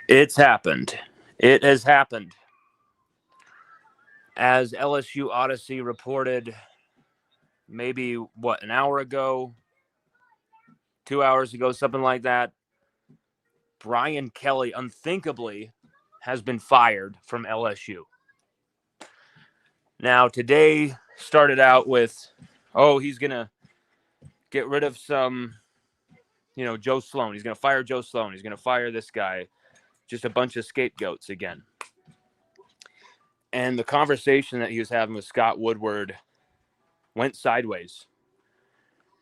It's happened. It has happened. As LSU Odyssey reported maybe, an hour ago, 2 hours ago, something like that, Brian Kelly unthinkably has been fired from LSU. Now, today started out with, he's going to get rid of some, Joe Sloan. He's going to fire Joe Sloan. He's going to fire this guy. Just a bunch of scapegoats again. And the conversation that he was having with Scott Woodward went sideways.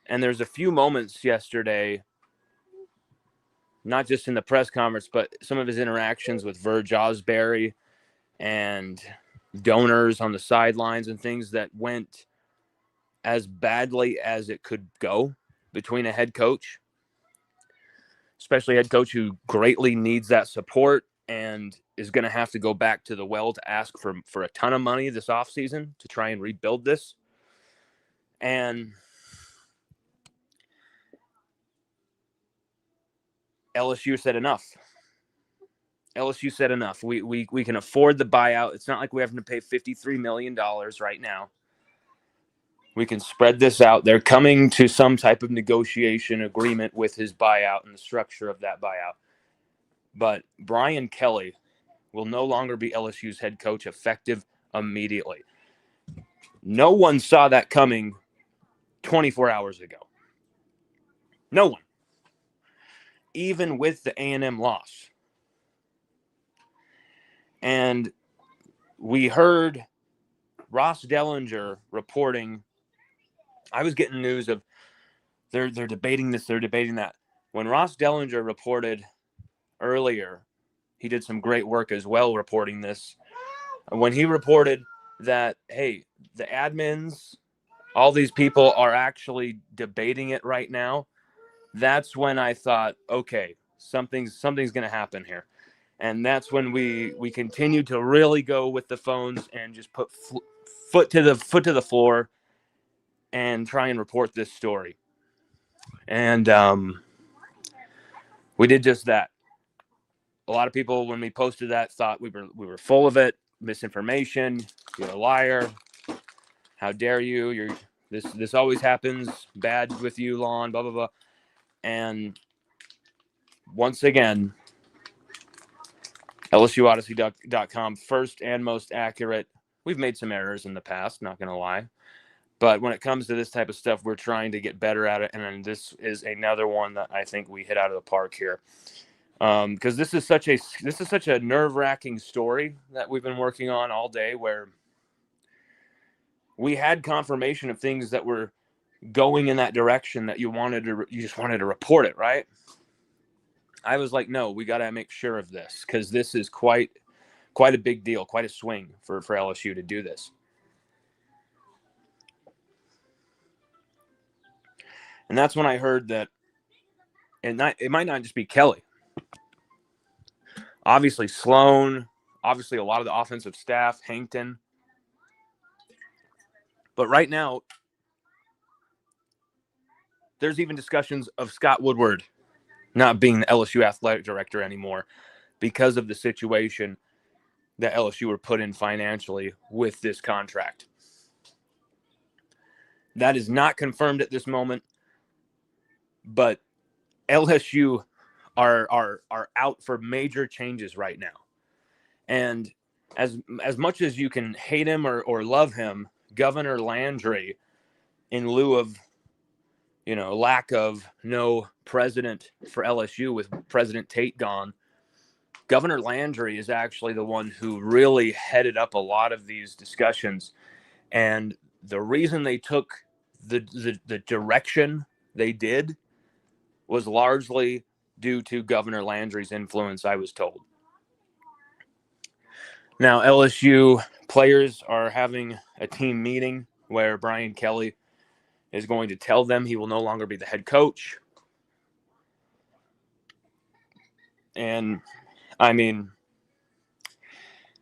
And there's a few moments yesterday, not just in the press conference, but some of his interactions with Verge Osberry and donors on the sidelines and things that went as badly as it could go between a head coach, especially a head coach who greatly needs that support and is going to have to go back to the well to ask for a ton of money this offseason to try and rebuild this. And LSU said enough. LSU said enough. We can afford the buyout. It's not like we have to pay $53 million right now. We can spread this out. They're coming to some type of negotiation agreement with his buyout and the structure of that buyout. But Brian Kelly will no longer be LSU's head coach effective immediately. No one saw that coming 24 hours ago. No one. Even with the A&M loss. And we heard Ross Dellinger reporting. I was getting news of they're debating this, they're debating that. When Ross Dellinger reported earlier, he did some great work as well reporting this. When he reported that, hey, the admins, all these people are actually debating it right now, that's when I thought, okay, something's going to happen here. And that's when we continued to really go with the phones and just put foot to the floor and try and report this story. And we did just that. A lot of people, when we posted that, thought we were full of it, misinformation. You're a liar. How dare you? This always happens. Bad with you, Lon. Blah blah blah. And once again, LSUODYSSEY.COM, first and most accurate. We've made some errors in the past, not going to lie. But when it comes to this type of stuff, we're trying to get better at it. And this is another one that I think we hit out of the park here. Because this is such a nerve-wracking story that we've been working on all day, where we had confirmation of things that were going in that direction that you just wanted to report it, right? I was like, no, we got to make sure of this, because this is quite a big deal, quite a swing for LSU to do this. And that's when I heard that it might not just be Kelly. Obviously Sloan, obviously a lot of the offensive staff, Hankton. But right now, there's even discussions of Scott Woodward not being the LSU athletic director anymore because of the situation that LSU were put in financially with this contract. That is not confirmed at this moment, but LSU are out for major changes right now. And as much as you can hate him or love him, Governor Landry, in lieu of lack of no president for LSU with President Tate gone, Governor Landry is actually the one who really headed up a lot of these discussions. And the reason they took the direction they did was largely due to Governor Landry's influence, I was told. Now, LSU players are having a team meeting where Brian Kelly is going to tell them he will no longer be the head coach. And, I mean,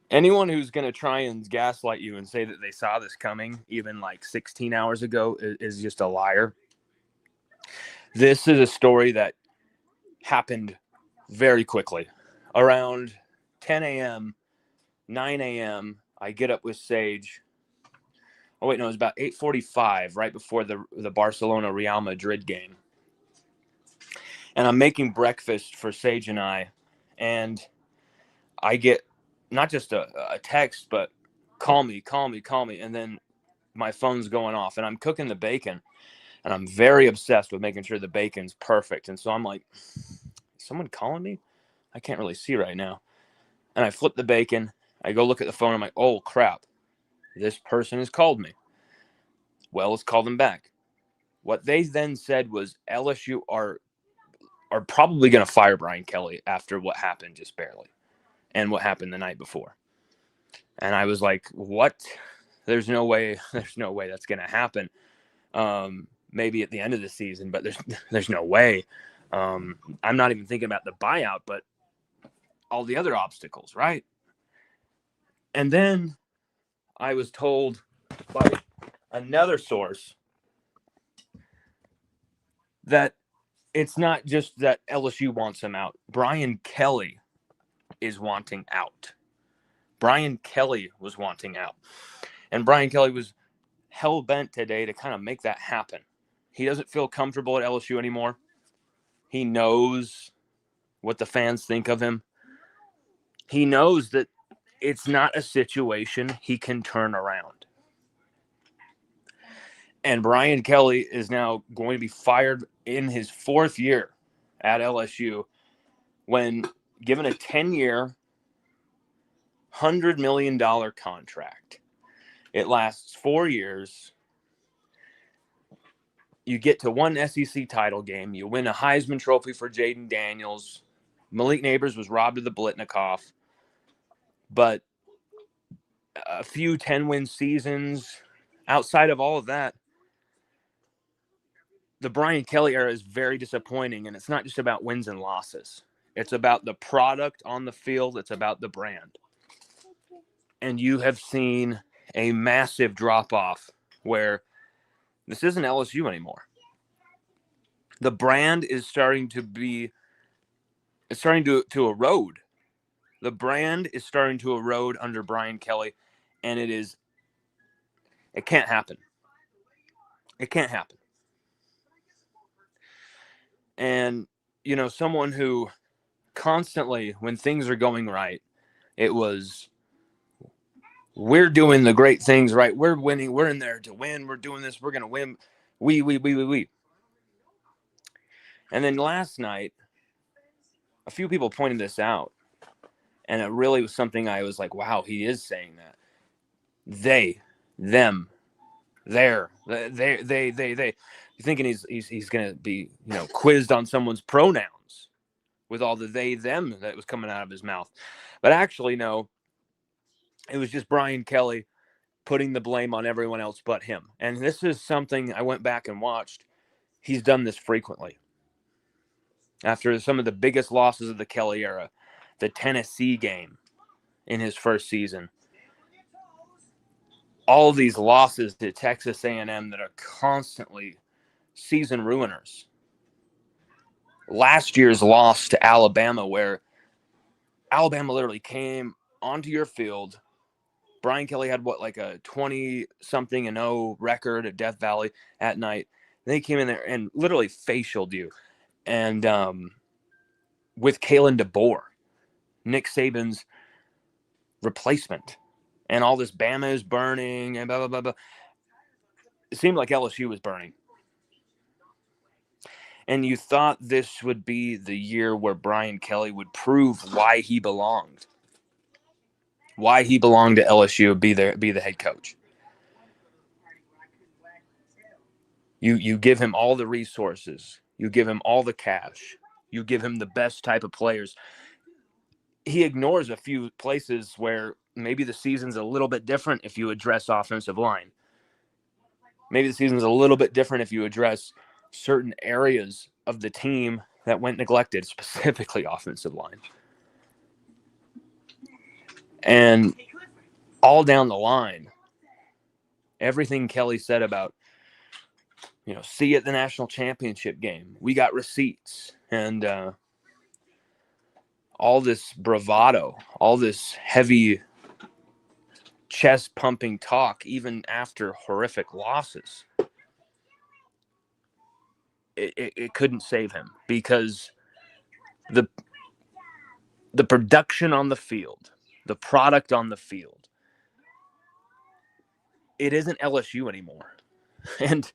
anyone who's going to try and gaslight you and say that they saw this coming even like 16 hours ago is just a liar. This is a story that happened very quickly. Around 10 a.m., 9 a.m., I get up with Sage. Oh, wait, no, it was about 8:45, right before the Barcelona-Real Madrid game. And I'm making breakfast for Sage and I, and I get not just a text, but call me. And then my phone's going off, and I'm cooking the bacon, and I'm very obsessed with making sure the bacon's perfect. And so I'm like, is someone calling me? I can't really see right now. And I flip the bacon. I go look at the phone. I'm like, oh, crap. This person has called me. Well, let's call them back. What they then said was LSU are probably going to fire Brian Kelly after what happened just barely and what happened the night before. And I was like, what? There's no way that's going to happen. Maybe at the end of the season, but there's no way. I'm not even thinking about the buyout, but all the other obstacles, right? And then I was told by another source that it's not just that LSU wants him out. Brian Kelly is wanting out. Brian Kelly was wanting out. And Brian Kelly was hell-bent today to kind of make that happen. He doesn't feel comfortable at LSU anymore. He knows what the fans think of him. He knows that it's not a situation he can turn around. And Brian Kelly is now going to be fired in his 4th year at LSU when given a 10-year, $100 million contract. It lasts 4 years. You get to one SEC title game. You win a Heisman Trophy for Jaden Daniels. Malik Neighbors was robbed of the Blitnikoff. But a few 10-win seasons. Outside of all of that, the Brian Kelly era is very disappointing, and it's not just about wins and losses. It's about the product on the field. It's about the brand. And you have seen a massive drop-off where this isn't LSU anymore. The brand is starting to erode. The brand is starting to erode under Brian Kelly, and it can't happen. It can't happen. And, someone who constantly, when things are going right, it was, we're doing the great things right. We're winning. We're in there to win. We're doing this. We're going to win. We. And then last night, a few people pointed this out, and it really was something I was like, wow, he is saying that. They, them, they. You're thinking he's going to be, quizzed on someone's pronouns with all the they, them that was coming out of his mouth. But actually, no, it was just Brian Kelly putting the blame on everyone else but him. And this is something I went back and watched. He's done this frequently. After some of the biggest losses of the Kelly era, the Tennessee game in his first season, all these losses to Texas A&M that are constantly season ruiners. Last year's loss to Alabama, where Alabama literally came onto your field. Brian Kelly had like a 20-something-0 record at Death Valley at night. They came in there and literally facialed you. And with Kalen DeBoer, Nick Saban's replacement, and all this Bama is burning and blah, blah, blah, blah. It seemed like LSU was burning. And you thought this would be the year where Brian Kelly would prove why he belonged. Why he belonged to LSU, be the head coach. You give him all the resources. You give him all the cash. You give him the best type of players. He ignores a few places where maybe the season's a little bit different if you address offensive line. Maybe the season's a little bit different if you address certain areas of the team that went neglected, specifically offensive line. And all down the line, everything Kelly said about, see you at the national championship game. We got receipts. And all this bravado, all this heavy chest pumping talk, even after horrific losses, it couldn't save him, because the production on the field, the product on the field, it isn't LSU anymore. And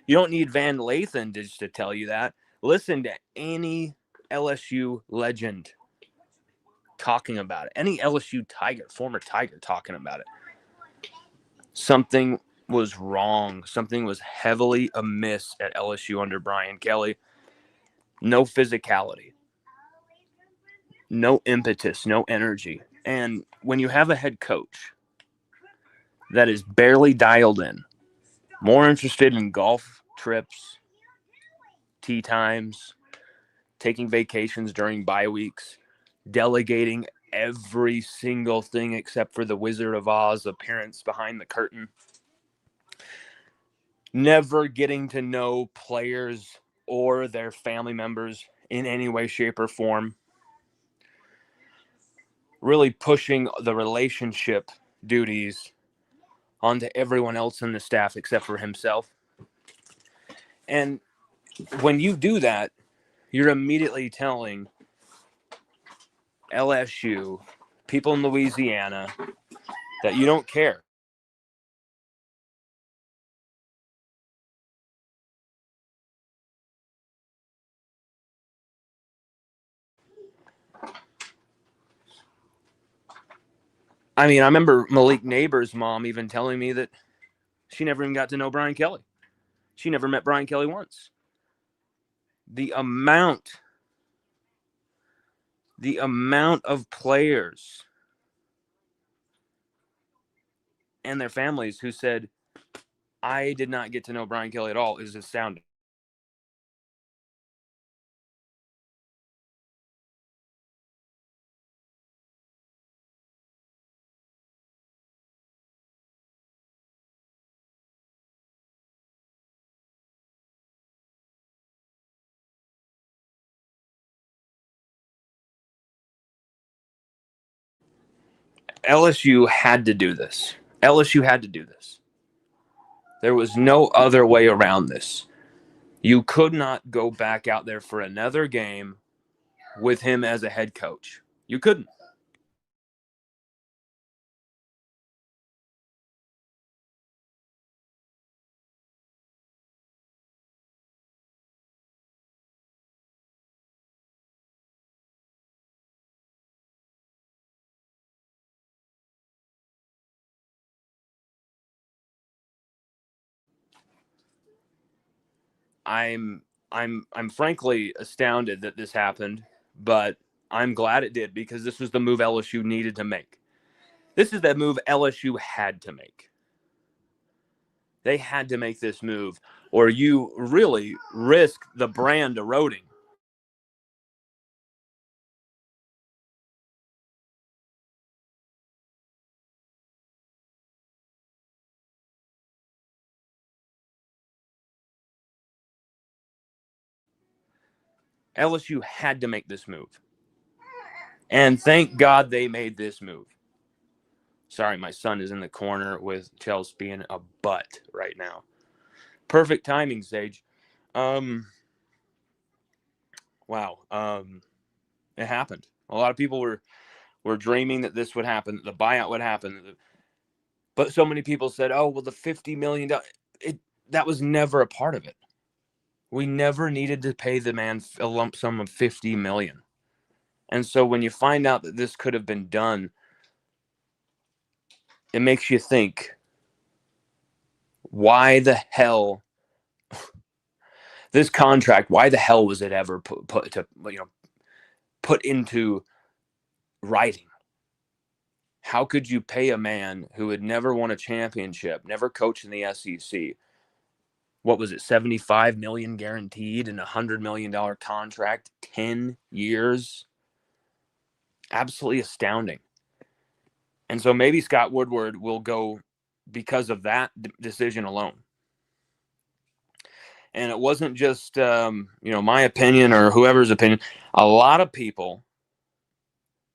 you don't need Van Lathan to tell you that. Listen to any LSU legend talking about it. Any LSU Tiger, former Tiger, talking about it. Something was wrong. Something was heavily amiss at LSU under Brian Kelly. No physicality. No impetus. No energy. And when you have a head coach that is barely dialed in, more interested in golf trips, tea times, taking vacations during bye weeks, delegating every single thing except for the Wizard of Oz appearance behind the curtain, never getting to know players or their family members in any way, shape, or form, really pushing the relationship duties onto everyone else in the staff except for himself. And when you do that, you're immediately telling LSU, people in Louisiana, that you don't care. I mean, I remember Malik Neighbors' mom even telling me that she never even got to know Brian Kelly. She never met Brian Kelly once. The amount of players and their families who said, I did not get to know Brian Kelly at all, is astounding. LSU had to do this. LSU had to do this. There was no other way around this. You could not go back out there for another game with him as a head coach. You couldn't. I'm frankly astounded that this happened, but I'm glad it did, because this was the move LSU needed to make. This is the move LSU had to make. They had to make this move, or you really risk the brand eroding. LSU had to make this move. And thank God they made this move. Sorry, my son is in the corner with Chelsea being a butt right now. Perfect timing, Sage. Wow. It happened. A lot of people were dreaming that this would happen, that the buyout would happen. But so many people said, oh, well, the $50 million, that was never a part of it. We never needed to pay the man a lump sum of $50 million. And so when you find out that this could have been done, it makes you think, why the hell this contract, why the hell was it ever put into writing? How could you pay a man who had never won a championship, never coached in the SEC? What was it, 75 million guaranteed and $100 million contract, 10 years? Absolutely astounding. And so maybe Scott Woodward will go because of that decision alone. And it wasn't just, my opinion or whoever's opinion. A lot of people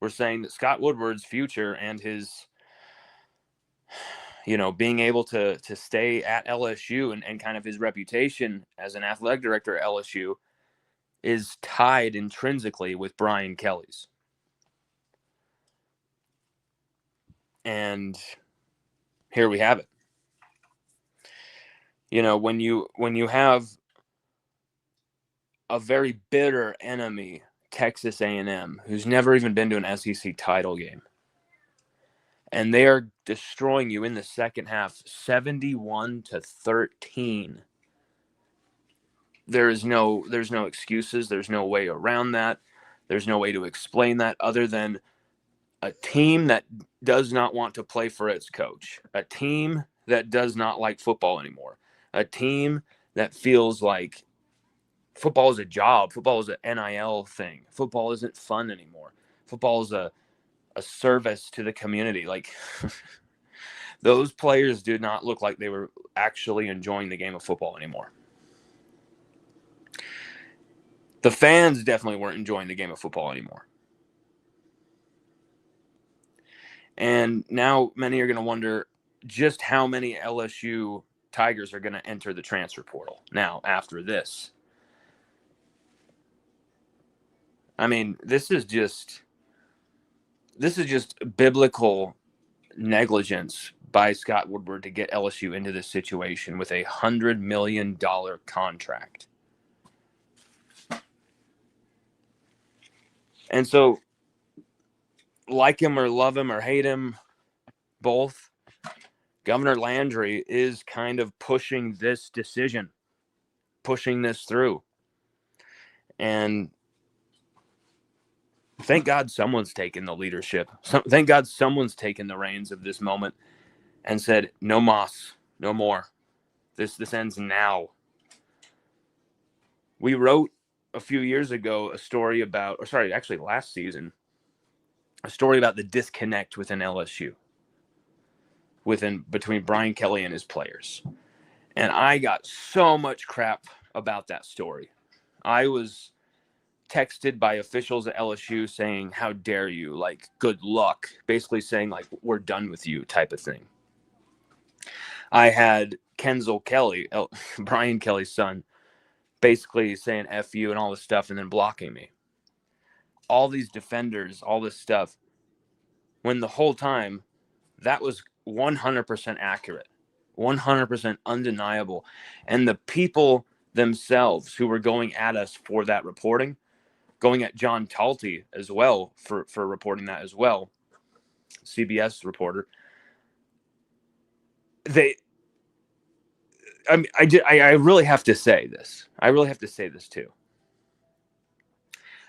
were saying that Scott Woodward's future and his, being able to stay at LSU and kind of his reputation as an athletic director at LSU is tied intrinsically with Brian Kelly's. And here we have it. When you have a very bitter enemy, Texas A&M, who's never even been to an SEC title game, and they are destroying you in the second half, 71-13. There's no excuses. There's no way around that. There's no way to explain that other than a team that does not want to play for its coach, a team that does not like football anymore, a team that feels like football is a job. Football is an NIL thing. Football isn't fun anymore. Football is a service to the community. Like, those players did not look like they were actually enjoying the game of football anymore. The fans definitely weren't enjoying the game of football anymore. And now many are going to wonder just how many LSU Tigers are going to enter the transfer portal now after this. I mean, this is just biblical negligence by Scott Woodward to get LSU into this situation with a $100 million contract. And so, like him or love him or hate him, both, Governor Landry is kind of pushing this decision, pushing this through. And thank God someone's taken the leadership. Thank God someone's taken the reins of this moment and said, no mas, no more. This ends now. We wrote a few years ago a story about, last season, a story about the disconnect within LSU, between Brian Kelly and his players. And I got so much crap about that story. I was texted by officials at LSU saying, how dare you, like, good luck, basically saying, like, we're done with you type of thing. I had Kenzel Kelly, Brian Kelly's son, basically saying F you and all this stuff and then blocking me. All these defenders, all this stuff, when the whole time that was 100% accurate, 100% undeniable. And the people themselves who were going at us for that reporting, going at John Talty as well for reporting that as well, CBS reporter, I really have to say this. I really have to say this too.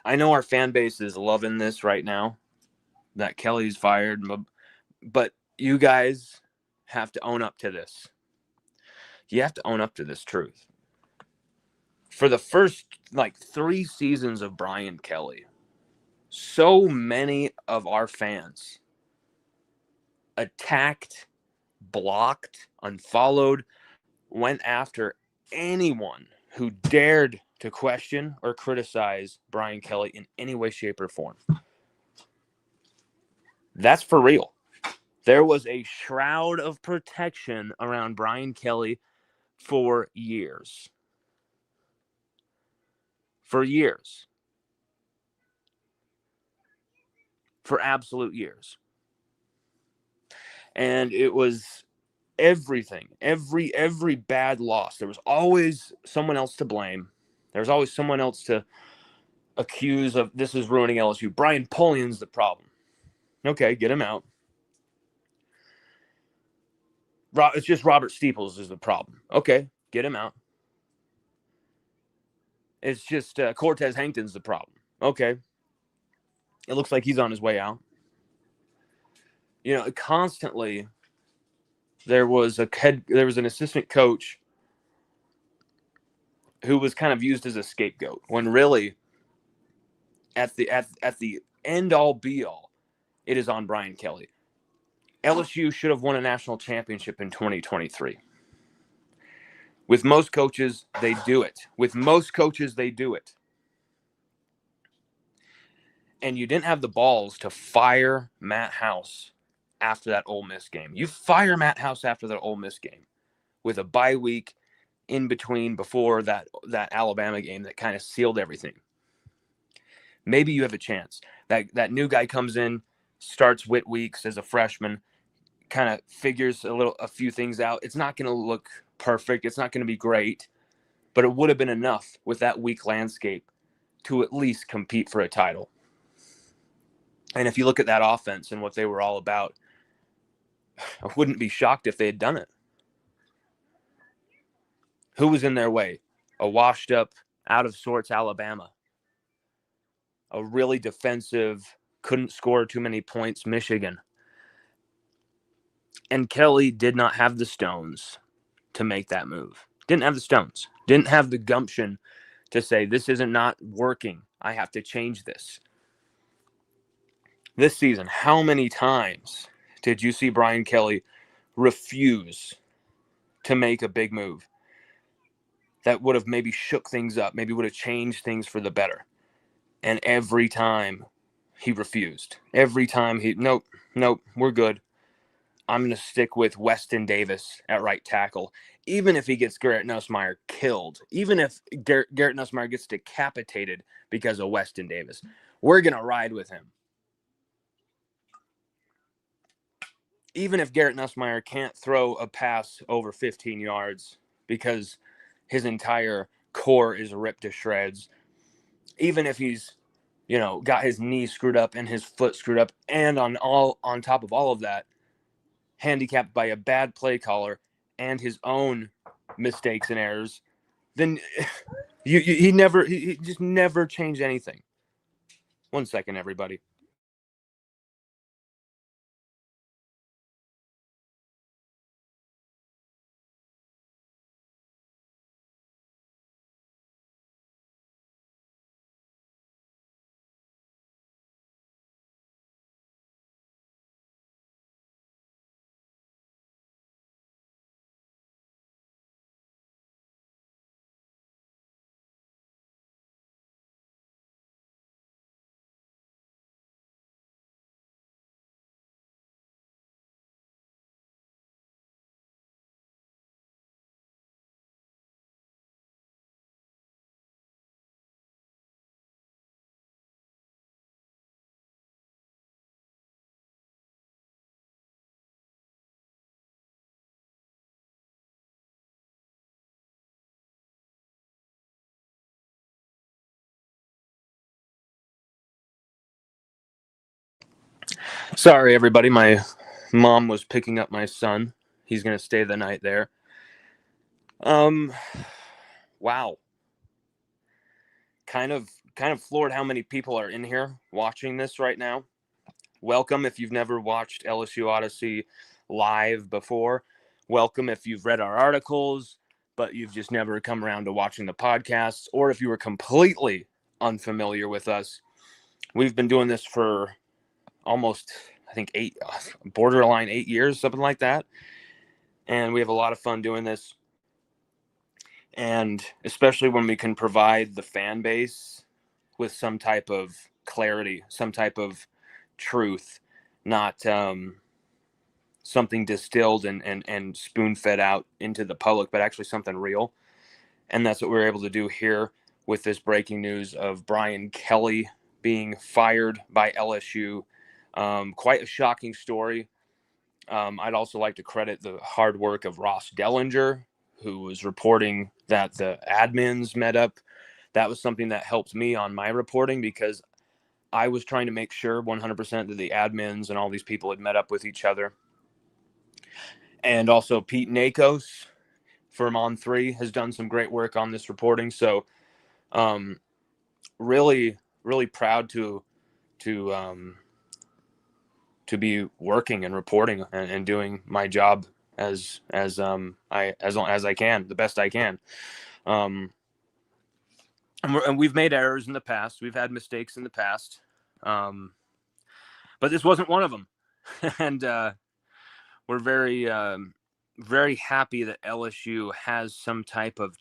I know our fan base is loving this right now, that Kelly's fired, but you guys have to own up to this. You have to own up to this truth. For the first 3 seasons of Brian Kelly, so many of our fans attacked, blocked, unfollowed, went after anyone who dared to question or criticize Brian Kelly in any way, shape, or form. That's for real. There was a shroud of protection around Brian Kelly for years. For years. For absolute years. And it was everything. Every bad loss. There was always someone else to blame. There was always someone else to accuse of this is ruining LSU. Brian Polian's the problem. Okay, get him out. It's just Robert Steeples is the problem. Okay, get him out. It's just Cortez Hankton's the problem. Okay. It looks like he's on his way out. Constantly there was an assistant coach who was kind of used as a scapegoat when really at the end all be all, it is on Brian Kelly. LSU should have won a national championship in 2023. With most coaches, they do it. And you didn't have the balls to fire Matt House after that Ole Miss game. You fire Matt House after that Ole Miss game with a bye week in between before that Alabama game that kind of sealed everything. Maybe you have a chance. That new guy comes in, starts Whit Weeks as a freshman, kind of figures a few things out. It's not going to look perfect. It's not going to be great, but it would have been enough with that weak landscape to at least compete for a title. And if you look at that offense and what they were all about, I wouldn't be shocked if they had done it. Who was in their way? A washed up, out of sorts Alabama. A really defensive, couldn't score too many points Michigan. And Kelly did not have the stones to make that move. Didn't have the stones. Didn't have the gumption to say, this isn't not working. I have to change this. This season, how many times did you see Brian Kelly refuse to make a big move that would have maybe shook things up, maybe would have changed things for the better? And every time he refused. Every time nope, we're good. I'm going to stick with Weston Davis at right tackle, even if he gets Garrett Nussmeier killed, even if Garrett Nussmeier gets decapitated because of Weston Davis. We're going to ride with him. Even if Garrett Nussmeier can't throw a pass over 15 yards because his entire core is ripped to shreds, even if he's, got his knee screwed up and his foot screwed up, and on top of all of that, handicapped by a bad play caller and his own mistakes and errors, then he just never changed anything. 1 second, everybody. Sorry, everybody. My mom was picking up my son. He's going to stay the night there. Wow. Kind of floored how many people are in here watching this right now. Welcome if you've never watched LSU Odyssey live before. Welcome if you've read our articles, but you've just never come around to watching the podcasts, or if you were completely unfamiliar with us. We've been doing this for almost, I think, borderline 8 years, something like that. And we have a lot of fun doing this. And especially when we can provide the fan base with some type of clarity, some type of truth, not something distilled and spoon-fed out into the public, but actually something real. And that's what we were able to do here with this breaking news of Brian Kelly being fired by LSU. Quite a shocking story. I'd also like to credit the hard work of Ross Dellinger, who was reporting that the admins met up. That was something that helped me on my reporting, because I was trying to make sure 100% that the admins and all these people had met up with each other. And also Pete Nakos from On3 has done some great work on this reporting. So really, really proud to be working and reporting and doing my job as long as I can, the best I can. And we've made errors in the past. We've had mistakes in the past. But this wasn't one of them. And we're very, very happy that LSU has some type of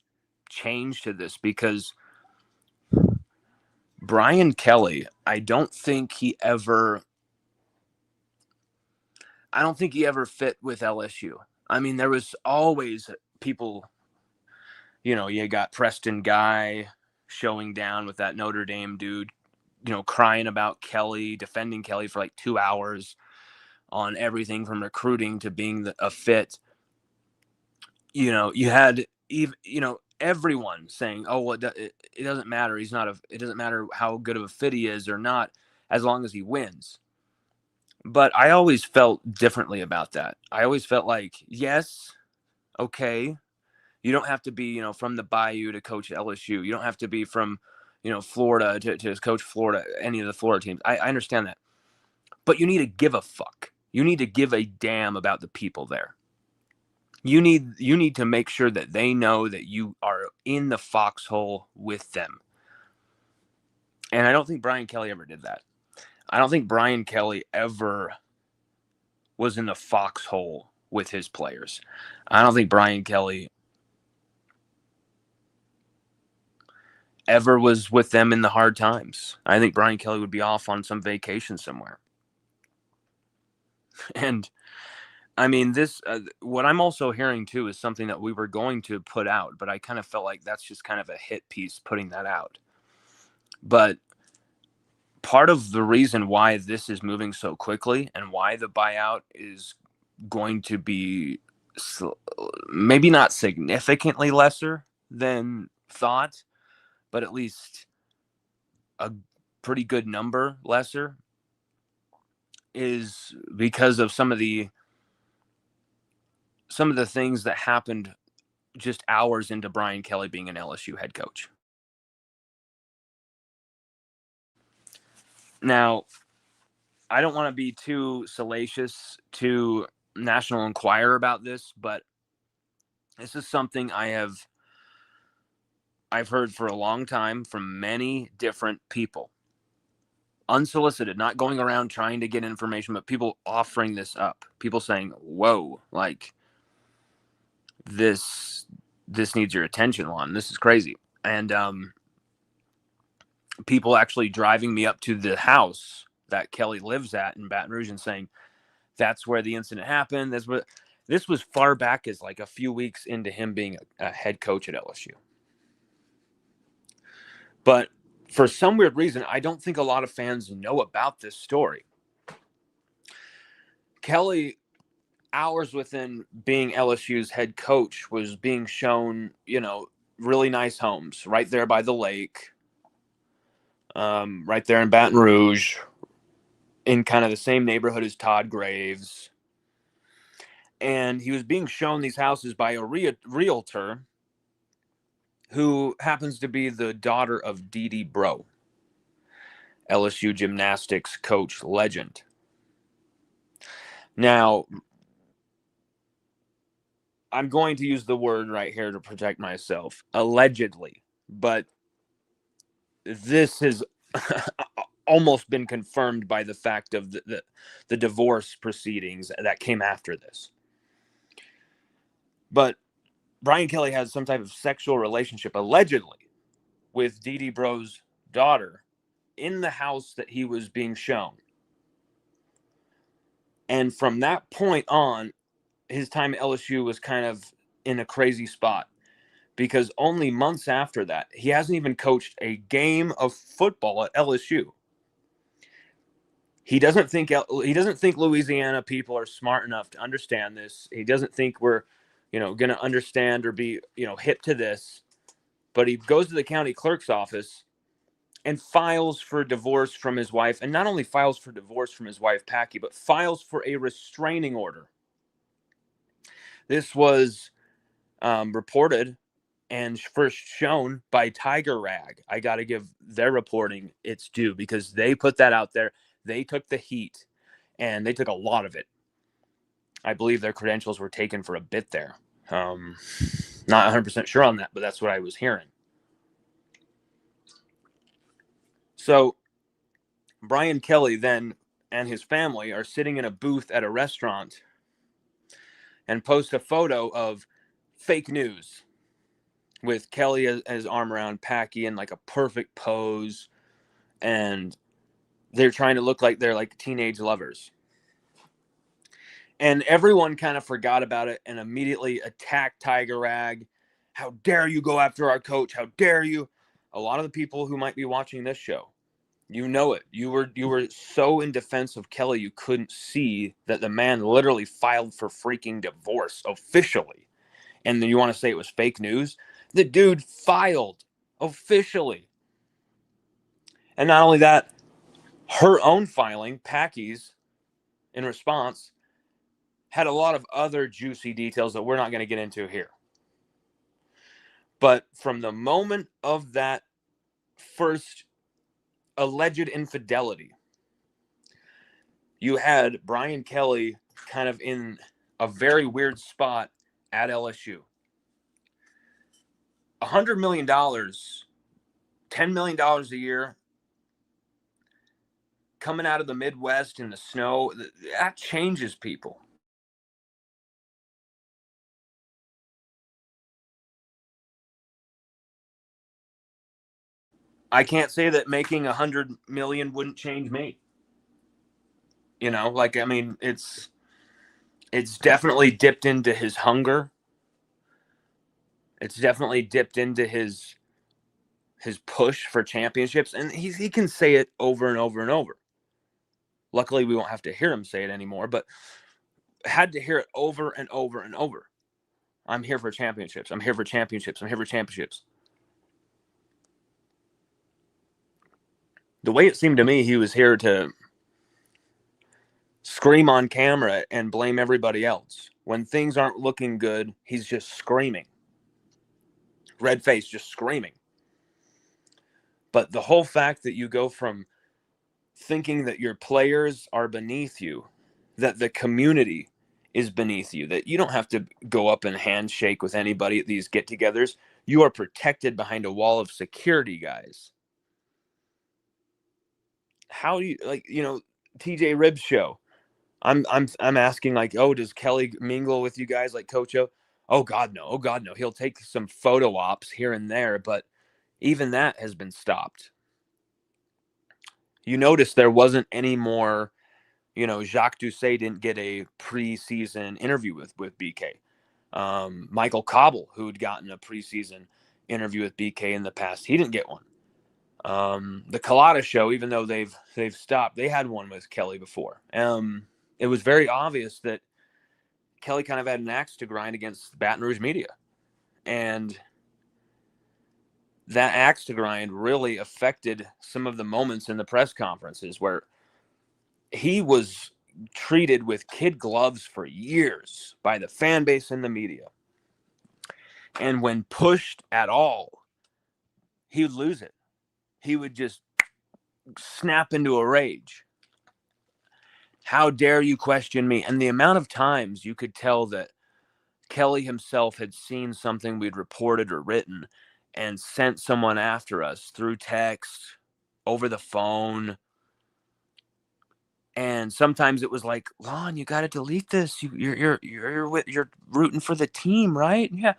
change to this, because Brian Kelly, I don't think he ever fit with LSU. I mean, there was always people, you got Preston Guy showing down with that Notre Dame dude, crying about Kelly, defending Kelly for like 2 hours on everything from recruiting to being a fit. You had even, everyone saying, "Oh, well, it doesn't matter. It doesn't matter how good of a fit he is or not, as long as he wins." But I always felt differently about that. I always felt like, yes, okay, you don't have to be, from the Bayou to coach LSU. You don't have to be from, Florida to coach Florida, any of the Florida teams. I understand that. But you need to give a fuck. You need to give a damn about the people there. You need to make sure that they know that you are in the foxhole with them. And I don't think Brian Kelly ever did that. I don't think Brian Kelly ever was in the foxhole with his players. I don't think Brian Kelly ever was with them in the hard times. I think Brian Kelly would be off on some vacation somewhere. And I mean, this, what I'm also hearing too is something that we were going to put out, but I kind of felt like that's just kind of a hit piece putting that out. But part of the reason why this is moving so quickly and why the buyout is going to be maybe not significantly lesser than thought, but at least a pretty good number lesser, is because of some of the things that happened just hours into Brian Kelly being an LSU head coach. Now, I don't want to be too salacious to National Enquirer about this, but this is something I've heard for a long time from many different people. Unsolicited, not going around trying to get information, but people offering this up. People saying, whoa, like this needs your attention, Lon. This is crazy. And people actually driving me up to the house that Kelly lives at in Baton Rouge and saying, that's where the incident happened. This was far back as like a few weeks into him being a head coach at LSU. But for some weird reason, I don't think a lot of fans know about this story. Kelly, hours within being LSU's head coach, was being shown, really nice homes right there by the lake, right there in Baton Rouge, in kind of the same neighborhood as Todd Graves. And he was being shown these houses by a realtor who happens to be the daughter of Dee Bro, LSU gymnastics coach legend. Now, I'm going to use the word right here to protect myself, allegedly, but this has almost been confirmed by the fact of the divorce proceedings that came after this. But Brian Kelly has some type of sexual relationship, allegedly, with Dee Bro's daughter in the house that he was being shown. And from that point on, his time at LSU was kind of in a crazy spot, because only months after that, he hasn't even coached a game of football at LSU. He doesn't think Louisiana people are smart enough to understand this. He doesn't think we're, going to understand or be, hip to this. But he goes to the county clerk's office and files for divorce from his wife. And not only files for divorce from his wife, Packy, but files for a restraining order. This was reported and first shown by Tiger Rag. I got to give their reporting its due, because they put that out there. They took the heat, and they took a lot of it. I believe their credentials were taken for a bit there. Not 100% sure on that, but that's what I was hearing. So Brian Kelly then and his family are sitting in a booth at a restaurant and post a photo of fake news with Kelly as his arm around Packy in like a perfect pose, and they're trying to look like they're like teenage lovers. And everyone kind of forgot about it and immediately attacked Tiger Rag. How dare you go after our coach? How dare you? A lot of the people who might be watching this show, you know it. You were so in defense of Kelly, you couldn't see that the man literally filed for freaking divorce officially. And then you want to say it was fake news? The dude filed officially. And not only that, her own filing, Packy's, in response, had a lot of other juicy details that we're not going to get into here. But from the moment of that first alleged infidelity, you had Brian Kelly kind of in a very weird spot at LSU. $100 million, $10 million a year, coming out of the Midwest in the snow, that changes people. I can't say that making 100 million wouldn't change me. You know, like, I mean, it's definitely dipped into his hunger. It's definitely dipped into his push for championships, and he can say it over and over and over. Luckily, we won't have to hear him say it anymore, but had to hear it over and over and over. I'm here for championships. I'm here for championships. I'm here for championships. The way it seemed to me, he was here to scream on camera and blame everybody else. When things aren't looking good, he's just screaming. Red face, just screaming. But the whole fact that you go from thinking that your players are beneath you, that the community is beneath you, that you don't have to go up and handshake with anybody at these get-togethers. You are protected behind a wall of security guys. How do you, like, you know, TJ Ribb's show? I'm asking, like, oh, does Kelly mingle with you guys like Coach O? Oh God, no. Oh God, no. He'll take some photo ops here and there, but even that has been stopped. You notice there wasn't any more, you know, Jacques Doucet didn't get a preseason interview with BK. Michael Cobble, who'd gotten a preseason interview with BK in the past, he didn't get one. The Colada show, even though they've stopped, they had one with Kelly before. It was very obvious that Kelly kind of had an axe to grind against Baton Rouge media. And that axe to grind really affected some of the moments in the press conferences where he was treated with kid gloves for years by the fan base and the media. And when pushed at all, he would lose it. He would just snap into a rage. How dare you question me? And the amount of times you could tell that Kelly himself had seen something we'd reported or written and sent someone after us through text, over the phone. And sometimes it was like, Lon, you got to delete this. You're rooting for the team, right? Yeah.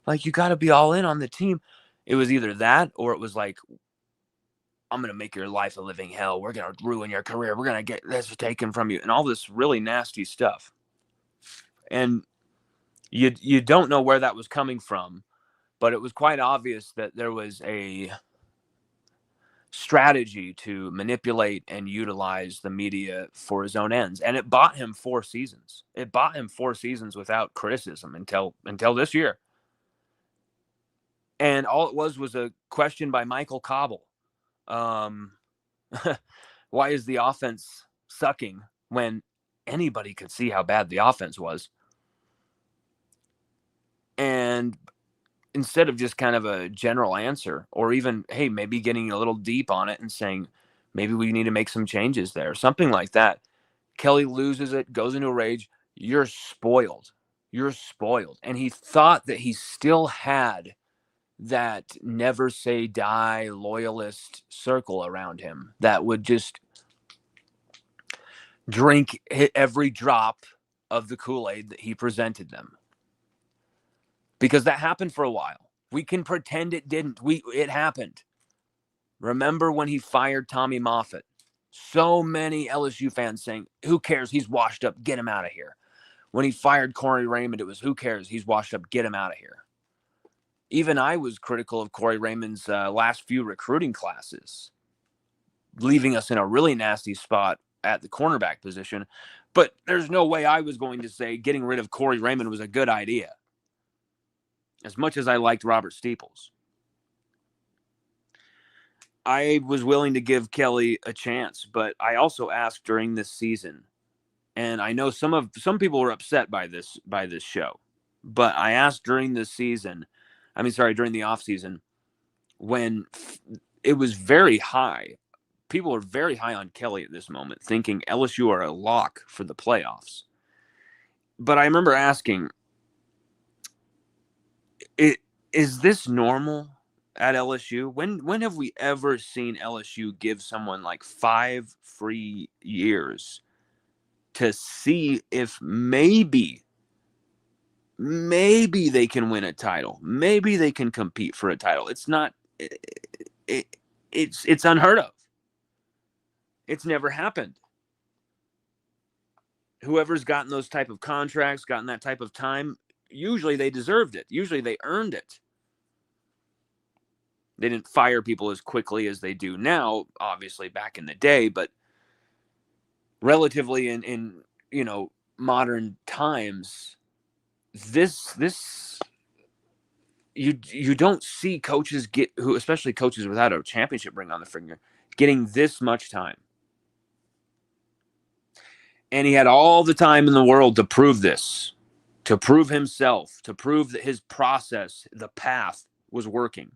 Like, you got to be all in on the team. It was either that or it was like, I'm going to make your life a living hell. We're going to ruin your career. We're going to get this taken from you. And all this really nasty stuff. And you don't know where that was coming from, but it was quite obvious that there was a strategy to manipulate and utilize the media for his own ends. And it bought him 4 seasons. It bought him 4 seasons without criticism until this year. And all it was a question by Michael Cobble. Why is the offense sucking when anybody could see how bad the offense was? And instead of just kind of a general answer, or even, hey, maybe getting a little deep on it and saying, maybe we need to make some changes there, something like that, Kelly loses it, goes into a rage. You're spoiled. You're spoiled. And he thought that he still had that never say die loyalist circle around him that would just drink every drop of the Kool-Aid that he presented them. Because that happened for a while. We can pretend it didn't. It happened. Remember when he fired Tommy Moffitt? So many LSU fans saying, who cares? He's washed up. Get him out of here. When he fired Corey Raymond, it was, who cares? He's washed up. Get him out of here. Even I was critical of Corey Raymond's last few recruiting classes, leaving us in a really nasty spot at the cornerback position. But there's no way I was going to say getting rid of Corey Raymond was a good idea, as much as I liked Robert Steeples. I was willing to give Kelly a chance, but I also asked during this season, and I know some people were upset by this show, but I asked during this season, during the off season, when it was very high. People are very high on Kelly at this moment, thinking LSU are a lock for the playoffs. But I remember asking, is this normal at LSU? When have we ever seen LSU give someone like 5 free years to see if maybe they can win a title? Maybe they can compete for a title. It's not it's unheard of. It's never happened. Whoever's gotten those type of contracts, gotten that type of time, usually they deserved it. Usually they earned it. They didn't fire people as quickly as they do now, obviously back in the day, but relatively in modern times, this you don't see coaches especially coaches without a championship ring on the finger, getting this much time. And he had all the time in the world to prove this, to prove himself, to prove that his process, the path, was working.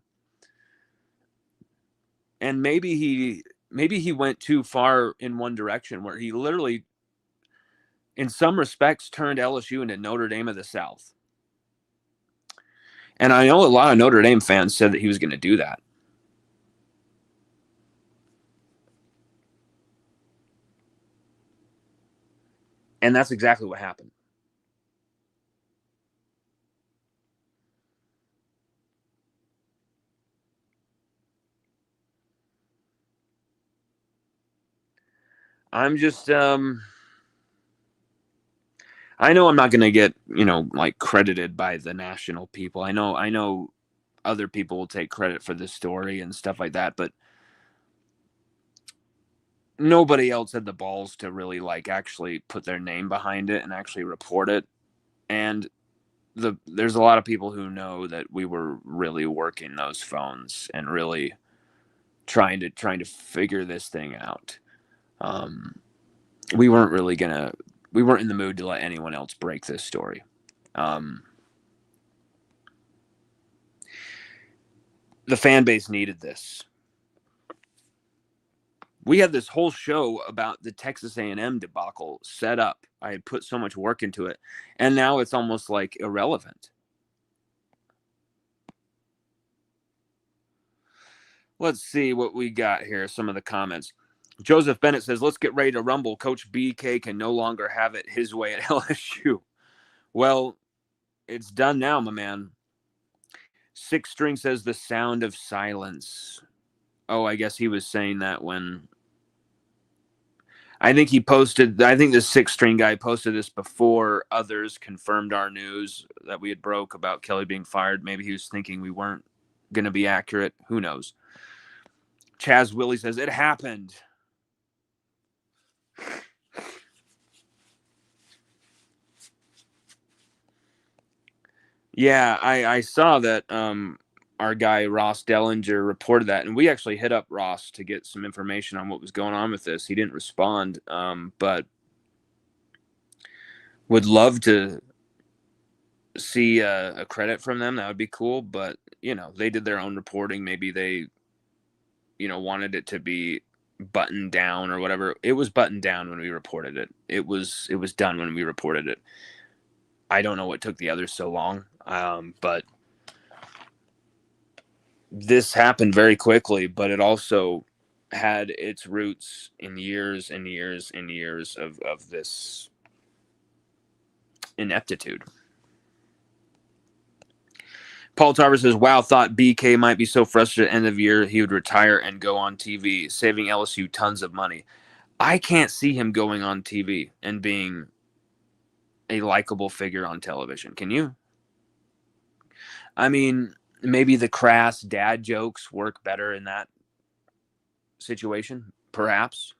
And maybe he went too far in one direction, where he literally, in some respects, turned LSU into Notre Dame of the South. And I know a lot of Notre Dame fans said that he was going to do that. And that's exactly what happened. I'm just, I know I'm not going to get, credited by the national people. I know other people will take credit for this story and stuff like that, but nobody else had the balls to really actually put their name behind it and actually report it. And there's a lot of people who know that we were really working those phones and really trying to figure this thing out. We weren't in the mood to let anyone else break this story. The fan base needed this. We had this whole show about the Texas A&M debacle set up. I had put so much work into it, and now it's almost like irrelevant. Let's see what we got here. Some of the comments. Joseph Bennett says, let's get ready to rumble. Coach BK can no longer have it his way at LSU. Well, it's done now, my man. Six String says the sound of silence. Oh, I guess he was saying that when... I think the Six String guy posted this before others confirmed our news that we had broke about Kelly being fired. Maybe he was thinking we weren't going to be accurate. Who knows? Chaz Willie says, it happened. Yeah, I saw that our guy Ross Dellinger reported that, and we actually hit up Ross to get some information on what was going on with this. He didn't respond, but would love to see a credit from them. That would be cool, but they did their own reporting. Maybe they wanted it to be buttoned down or whatever. It was buttoned down when we reported it. It was done when we reported it. I don't know what took the others so long, but this happened very quickly, but it also had its roots in years and years and years of this ineptitude. Paul Tarver says, wow, thought BK might be so frustrated at the end of the year he would retire and go on TV, saving LSU tons of money. I can't see him going on TV and being a likable figure on television. Can you? I mean, maybe the crass dad jokes work better in that situation, perhaps.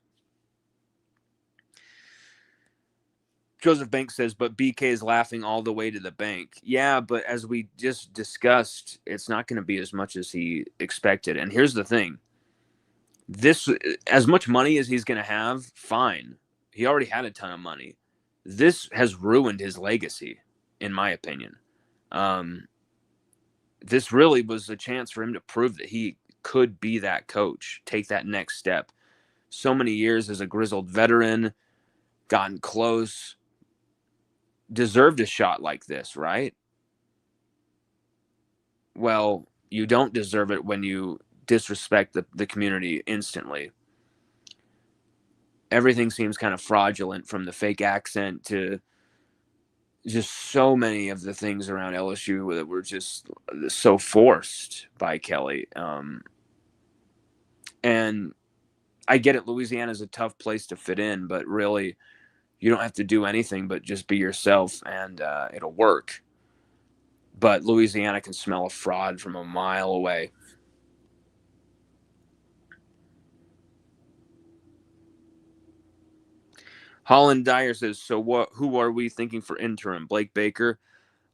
Joseph Banks says, but BK is laughing all the way to the bank. Yeah, but as we just discussed, it's not going to be as much as he expected. And here's the thing. This, as much money as he's going to have, fine. He already had a ton of money. This has ruined his legacy, in my opinion. This really was a chance for him to prove that he could be that coach, take that next step. So many years as a grizzled veteran, gotten close, deserved a shot like this, right? Well, you don't deserve it when you disrespect the community instantly. Everything seems kind of fraudulent, from the fake accent to just so many of the things around LSU that were just so forced by Kelly. And I get it, Louisiana is a tough place to fit in, but really, you don't have to do anything but just be yourself, and it'll work. But Louisiana can smell a fraud from a mile away. Holland Dyer says, so who are we thinking for interim? Blake Baker?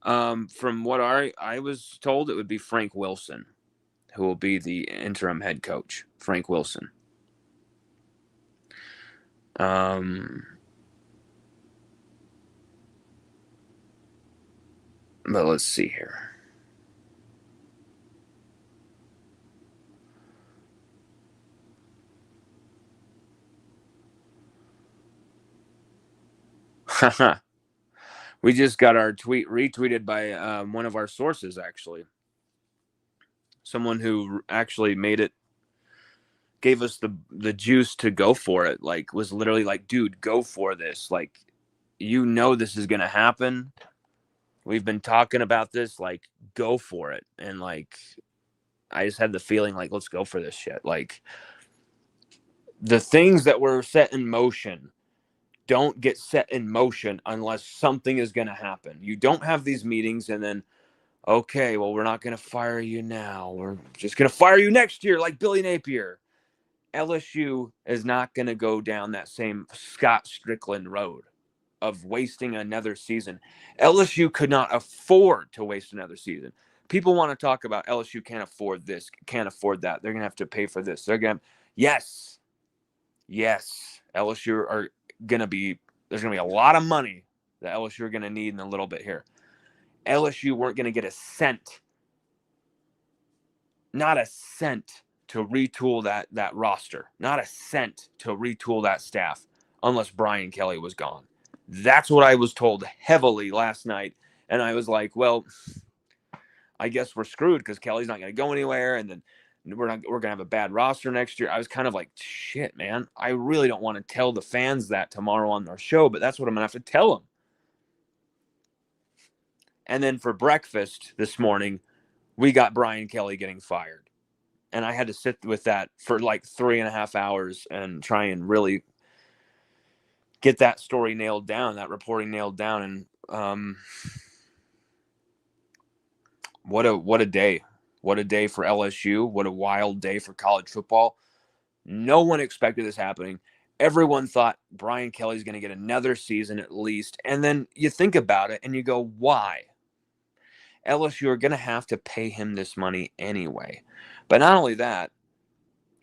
From what I was told, it would be Frank Wilson, who will be the interim head coach. Frank Wilson. But let's see here. We just got our tweet retweeted by one of our sources, actually. Someone who actually gave us the juice to go for it. Like, was literally like, dude, go for this. Like, you know this is going to happen. We've been talking about this. Like, go for it. And, like, I just had the feeling, like, let's go for this shit. Like, the things that were set in motion don't get set in motion unless something is going to happen. You don't have these meetings and then, okay, well, we're not going to fire you now. We're just going to fire you next year like Billy Napier. LSU is not going to go down that same Scott Strickland road of wasting another season. LSU could not afford to waste another season. People want to talk about LSU can't afford this, can't afford that. They're going to have to pay for this. They're going to, yes, LSU are going to be, there's going to be a lot of money that LSU are going to need in a little bit here. LSU weren't going to get a cent, not a cent, to retool that roster, not a cent to retool that staff unless Brian Kelly was gone. That's what I was told heavily last night. And I was like, well, I guess we're screwed because Kelly's not going to go anywhere. And then we're going to have a bad roster next year. I was kind of like, shit, man, I really don't want to tell the fans that tomorrow on our show, but that's what I'm going to have to tell them. And then for breakfast this morning, we got Brian Kelly getting fired. And I had to sit with that for like 3.5 hours and try and really get that story nailed down, that reporting nailed down. And what a day. What a day for LSU. What a wild day for college football. No one expected this happening. Everyone thought Brian Kelly's going to get another season at least. And then you think about it and you go, why? LSU are going to have to pay him this money anyway. But not only that,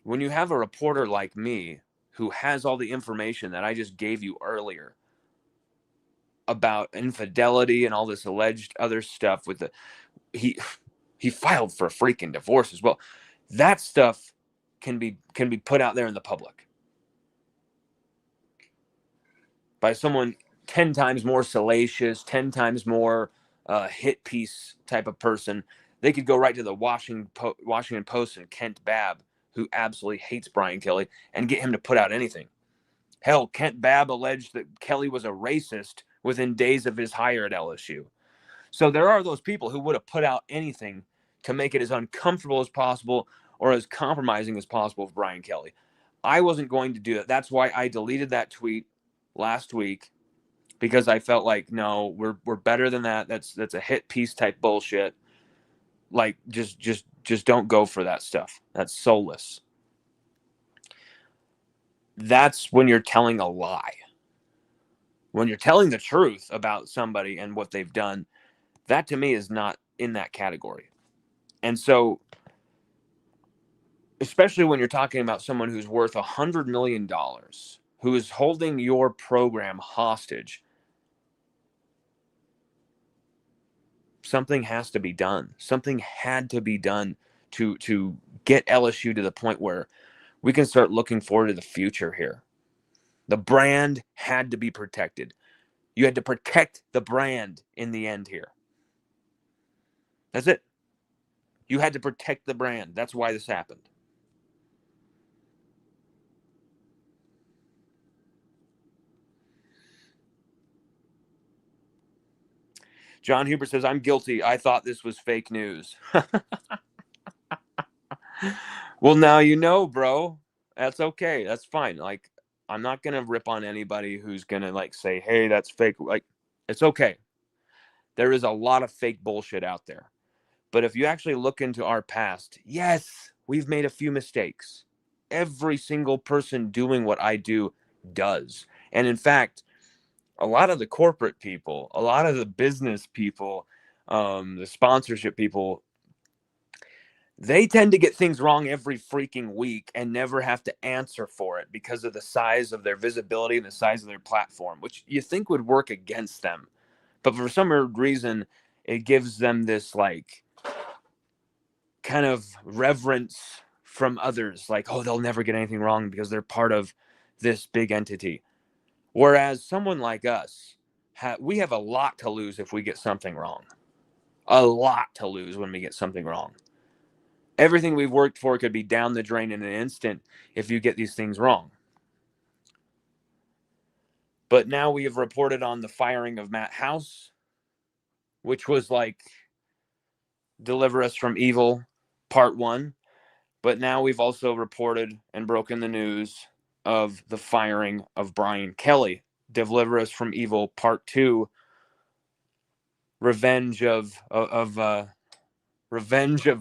when you have a reporter like me who has all the information that I just gave you earlier about infidelity and all this alleged other stuff with he filed for a freaking divorce as well. That stuff can be put out there in the public by someone 10 times more salacious, 10 times more hit piece type of person. They could go right to the Washington Post and Kent Babb, who absolutely hates Brian Kelly, and get him to put out anything. Hell, Kent Babb alleged that Kelly was a racist within days of his hire at LSU. So there are those people who would have put out anything to make it as uncomfortable as possible or as compromising as possible for Brian Kelly. I wasn't going to do that. That's why I deleted that tweet last week, because I felt like, no, we're better than that. That's a hit piece type bullshit. Like, just don't go for that stuff. That's soulless. That's when you're telling a lie. When you're telling the truth about somebody and what they've done, that to me is not in that category. And so, especially when you're talking about someone who's worth $100 million, who is holding your program hostage, something has to be done. Something had to be done to get LSU to the point where we can start looking forward to the future here. The brand had to be protected. You had to protect the brand in the end here. That's it. You had to protect the brand. That's why this happened. John Huber says, I'm guilty. I thought this was fake news. Well, now you know, bro. That's okay. That's fine. Like, I'm not going to rip on anybody who's going to, like, say, hey, that's fake. Like, it's okay. There is a lot of fake bullshit out there. But if you actually look into our past, yes, we've made a few mistakes. Every single person doing what I do does. And in fact, a lot of the corporate people, a lot of the business people, the sponsorship people, they tend to get things wrong every freaking week and never have to answer for it because of the size of their visibility and the size of their platform, which you think would work against them. But for some reason, it gives them this, like, kind of reverence from others. Like, oh, they'll never get anything wrong because they're part of this big entity. Whereas someone like us, we have a lot to lose if we get something wrong. A lot to lose when we get something wrong. Everything we've worked for could be down the drain in an instant if you get these things wrong. But now we have reported on the firing of Matt House, which was like Deliver Us from Evil Part 1. But now we've also reported and broken the news of the firing of Brian Kelly, Deliver Us from Evil Part 2, Revenge of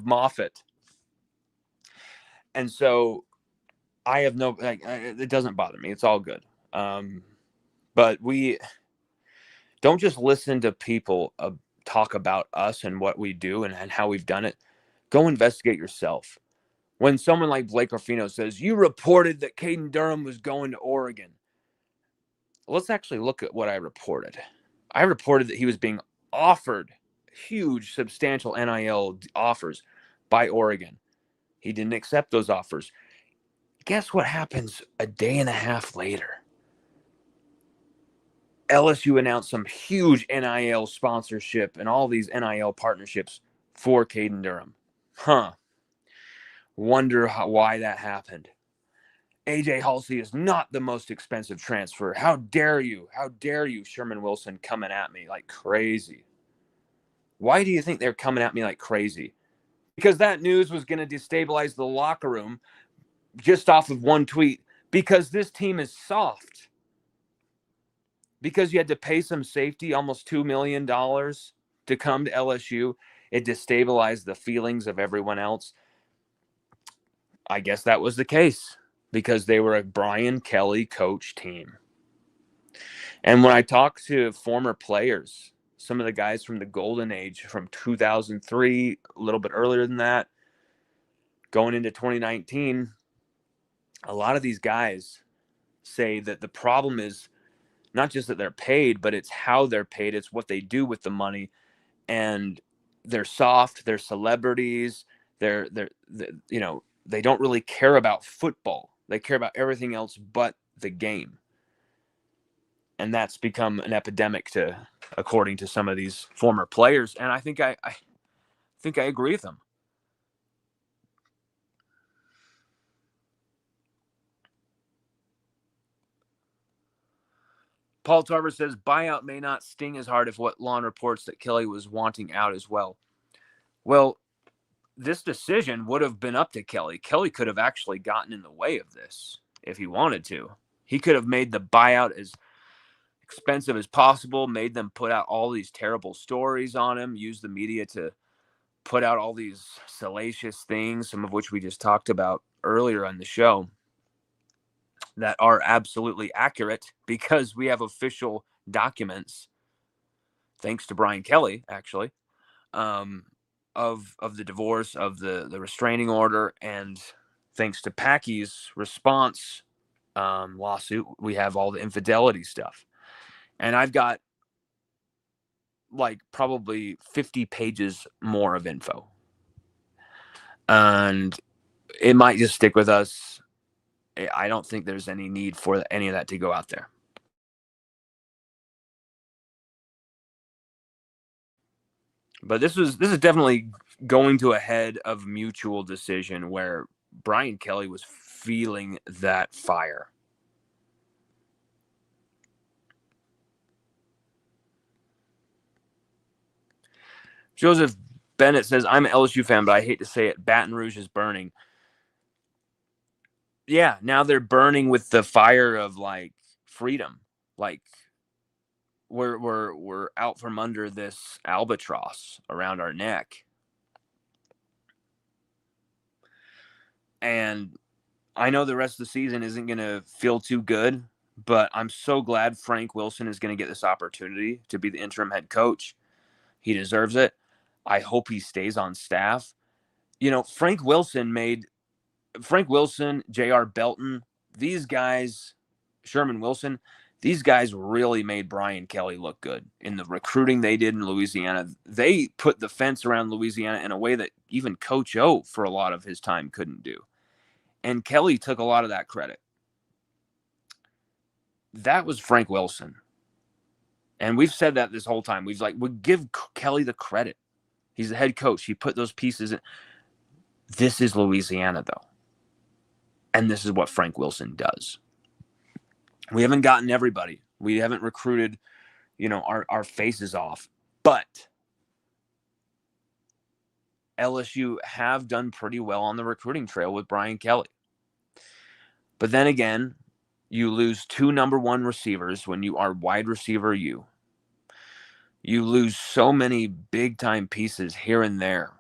Moffat. And so I have no, like, it doesn't bother me. It's all good. But we don't just listen to people talk about us and what we do and how we've done it. Go investigate yourself. When someone like Blake Orfino says, you reported that Caden Durham was going to Oregon. Let's actually look at what I reported. I reported that he was being offered huge, substantial NIL offers by Oregon. He didn't accept those offers. Guess what happens a day and a half later? LSU announced some huge NIL sponsorship and all these NIL partnerships for Caden Durham. Wonder why that happened. AJ Halsey is not the most expensive transfer. How dare you? How dare you, Sherman Wilson, coming at me like crazy? Why do you think they're coming at me like crazy? Because that news was going to destabilize the locker room just off of one tweet. Because this team is soft. Because you had to pay some safety almost $2 million to come to LSU. It destabilized the feelings of everyone else. I guess that was the case because they were a Brian Kelly coach team. And when I talk to former players, some of the guys from the golden age from 2003, a little bit earlier than that, going into 2019, a lot of these guys say that the problem is not just that they're paid, but it's how they're paid. It's what they do with the money. And they're soft, they're celebrities, they're you know, they don't really care about football. They care about everything else but the game. And that's become an epidemic according to some of these former players. And I think I agree with them. Paul Tarver says buyout may not sting as hard if what Lon reports that Kelly was wanting out as well. Well, this decision would have been up to Kelly. Kelly could have actually gotten in the way of this if he wanted to. He could have made the buyout as expensive as possible, made them put out all these terrible stories on him, use the media to put out all these salacious things, some of which we just talked about earlier on the show, that are absolutely accurate because we have official documents, thanks to Brian Kelly, actually, of the divorce, of the restraining order, and thanks to Packy's response lawsuit, we have all the infidelity stuff. And I've got like probably 50 pages more of info. And it might just stick with us. I don't think there's any need for any of that to go out there. But this is definitely going to a head of mutual decision where Brian Kelly was feeling that fire. Joseph Bennett says, I'm an LSU fan, but I hate to say it, Baton Rouge is burning. Yeah, now they're burning with the fire of like freedom. Like we're out from under this albatross around our neck. And I know the rest of the season isn't going to feel too good, but I'm so glad Frank Wilson is going to get this opportunity to be the interim head coach. He deserves it. I hope he stays on staff. You know, Frank Wilson, J.R. Belton, these guys, Sherman Wilson, these guys really made Brian Kelly look good in the recruiting they did in Louisiana. They put the fence around Louisiana in a way that even Coach O for a lot of his time couldn't do. And Kelly took a lot of that credit. That was Frank Wilson. And we've said that this whole time. We give Kelly the credit. He's the head coach. He put those pieces in. This is Louisiana, though. And this is what Frank Wilson does. We haven't gotten everybody. We haven't recruited, our faces off. But LSU have done pretty well on the recruiting trail with Brian Kelly. But then again, you lose 2 number 1 receivers when you are wide receiver you. You lose so many big-time pieces here and there.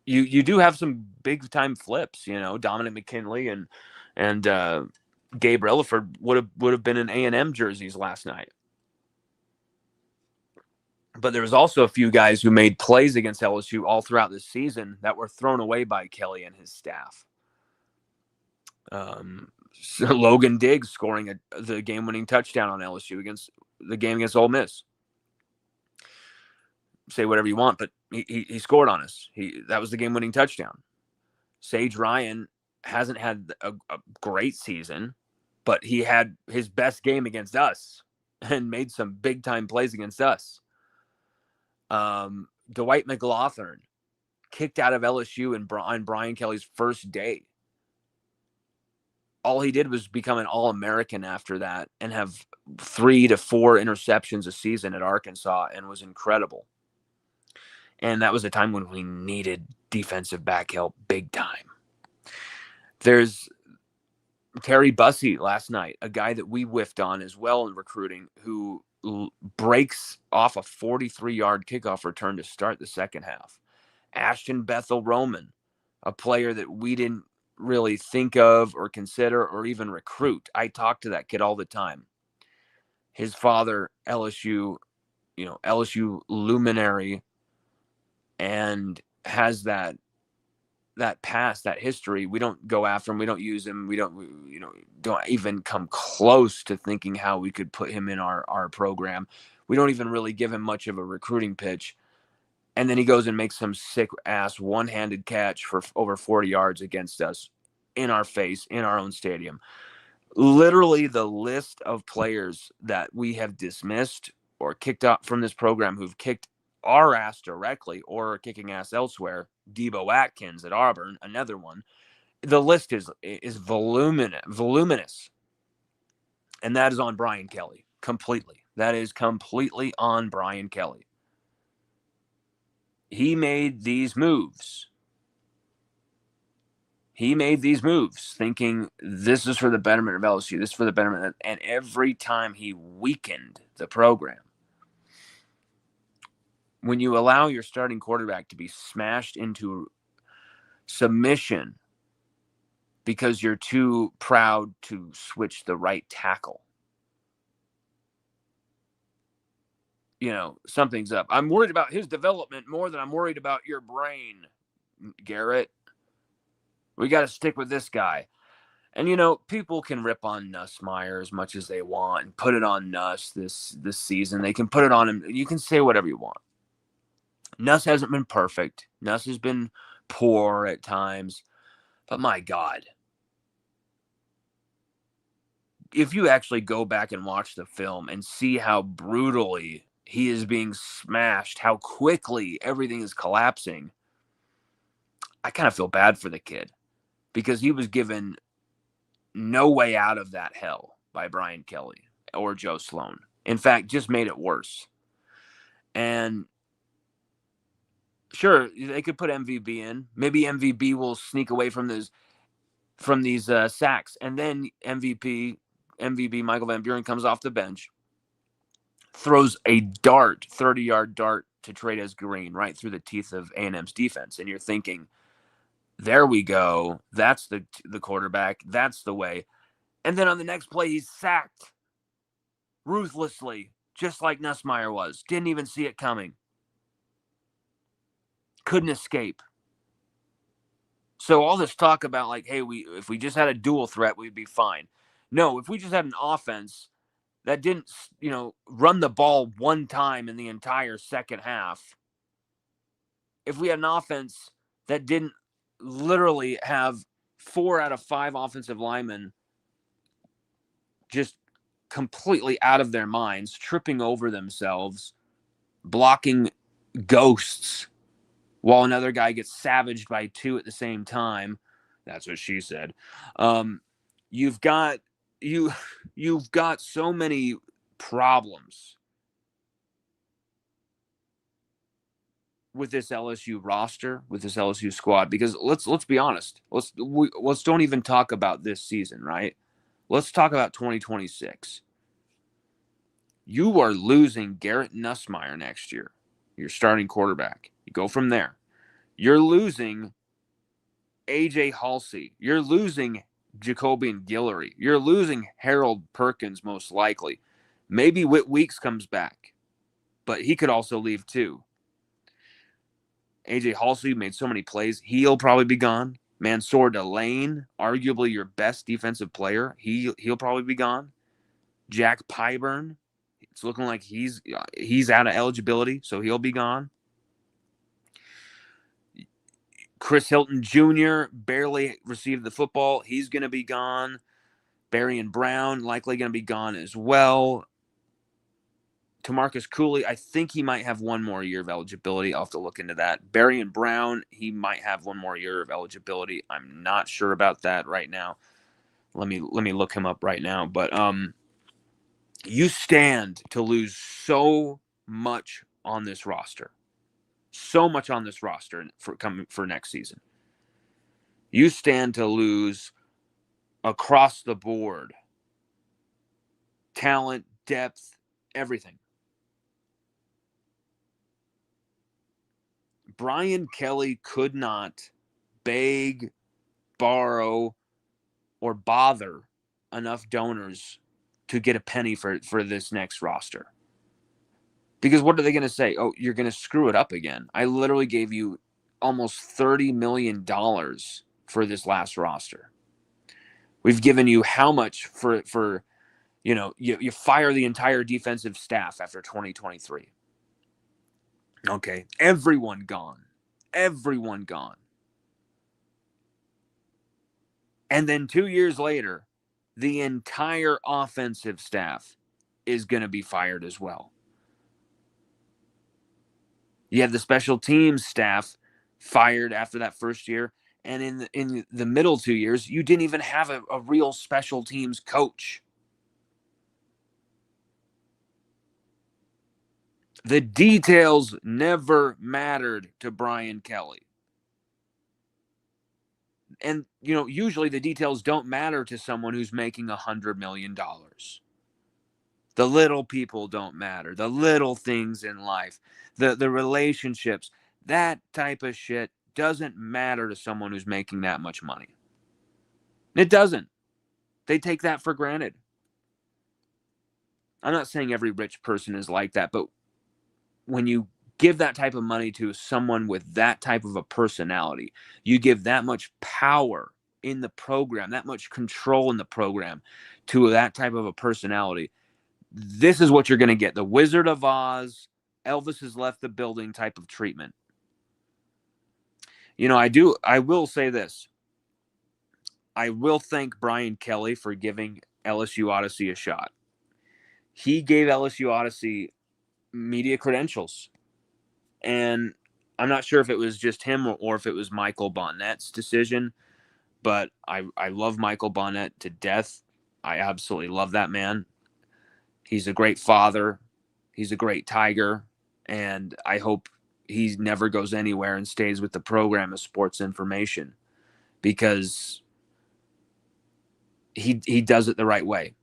You do have some big-time flips, Dominic McKinley and Gabe Relaford would have been in A&M jerseys last night. But there was also a few guys who made plays against LSU all throughout this season that were thrown away by Kelly and his staff. So Logan Diggs scoring the game-winning touchdown on LSU against the game against Ole Miss. Say whatever you want, but he scored on us. That was the game-winning touchdown. Sage Ryan hasn't had a great season, but he had his best game against us and made some big-time plays against us. Dwight McLaughlin kicked out of LSU on Brian Kelly's first day. All he did was become an All-American after that and have 3 to 4 interceptions a season at Arkansas and was incredible. And that was a time when we needed defensive back help big time. There's Terry Bussey last night, a guy that we whiffed on as well in recruiting, who breaks off a 43-yard kickoff return to start the second half. Ashton Bethel Roman, a player that we didn't really think of or consider or even recruit. I talk to that kid all the time. His father, LSU luminary, and has that past, that history. We don't go after him. We don't use him. We don't even come close to thinking how we could put him in our program. We don't even really give him much of a recruiting pitch. And then he goes and makes some sick ass one-handed catch for over 40 yards against us in our face, in our own stadium. Literally the list of players that we have dismissed or kicked out from this program who've kicked our ass directly or are kicking ass elsewhere. Debo Atkins at Auburn, another one. The list is voluminous. And that is on Brian Kelly completely. That is completely on Brian Kelly. he made these moves. He made these moves thinking this is for the betterment of LSU, this is for the betterment. And every time he weakened the program, when you allow your starting quarterback to be smashed into submission because you're too proud to switch the right tackle, something's up. I'm worried about his development more than I'm worried about your brain, Garrett. We got to stick with this guy. And, people can rip on Nussmeier as much as they want and put it on Nuss this season. They can put it on him. You can say whatever you want. Nuss hasn't been perfect. Nuss has been poor at times. But my God, if you actually go back and watch the film and see how brutally he is being smashed, how quickly everything is collapsing, I kind of feel bad for the kid because he was given no way out of that hell by Brian Kelly or Joe Sloan. In fact, just made it worse. And sure, they could put MVB in. Maybe MVB will sneak away from these sacks. And then MVB Michael Van Buren comes off the bench, throws a 30-yard dart to Trey'Dez Green right through the teeth of A&M's defense. And you're thinking, there we go. That's the quarterback. That's the way. And then on the next play, he's sacked ruthlessly, just like Nussmeier was. Didn't even see it coming. Couldn't escape. So all this talk about like, hey, if we just had a dual threat, we'd be fine. No, if we just had an offense that didn't, run the ball one time in the entire second half, if we had an offense that didn't literally have 4 out of 5 offensive linemen just completely out of their minds, tripping over themselves, blocking ghosts while another guy gets savaged by 2 at the same time. That's what she said. You've got so many problems with this LSU roster, with this LSU squad, because let's be honest. Let's don't even talk about this season, right? Let's talk about 2026. You are losing Garrett Nussmeier next year, your starting quarterback. You go from there. You're losing A.J. Halsey. You're losing Jacobian Guillory. You're losing Harold Perkins, most likely. Maybe Whit Weeks comes back, but he could also leave too. A.J. Halsey made so many plays. He'll probably be gone. Mansour Delane, arguably your best defensive player, he'll probably be gone. Jack Pyburn, it's looking like he's out of eligibility, so he'll be gone. Chris Hilton Jr. barely received the football. He's going to be gone. Berrien Brown likely going to be gone as well. Tamarcus Cooley, I think he might have one more year of eligibility. I'll have to look into that. Berrien Brown, he might have one more year of eligibility. I'm not sure about that right now. Let me look him up right now. But you stand to lose so much on this roster. So much on this roster for next season. You stand to lose across the board. Talent, depth, everything. Brian Kelly could not beg, borrow, or bother enough donors to get a penny for this next roster. Because what are they going to say? Oh, you're going to screw it up again. I literally gave you almost $30 million for this last roster. We've given you how much for you fire the entire defensive staff after 2023. Okay, everyone gone. And then 2 years later, the entire offensive staff is going to be fired as well. You have the special teams staff fired after that first year. And in the middle 2 years, you didn't even have a real special teams coach. The details never mattered to Brian Kelly. And, usually the details don't matter to someone who's making $100 million. The little people don't matter. The little things in life, the relationships, that type of shit doesn't matter to someone who's making that much money. It doesn't. They take that for granted. I'm not saying every rich person is like that, but when you give that type of money to someone with that type of a personality, you give that much power in the program, that much control in the program to that type of a personality. This is what you're going to get. The Wizard of Oz, Elvis has left the building type of treatment. I will say this. I will thank Brian Kelly for giving LSU Odyssey a shot. He gave LSU Odyssey media credentials. And I'm not sure if it was just him or if it was Michael Bonnett's decision, but I love Michael Bonnett to death. I absolutely love that man. He's a great father. He's a great Tiger. And I hope he never goes anywhere and stays with the program of sports information, because he does it the right way.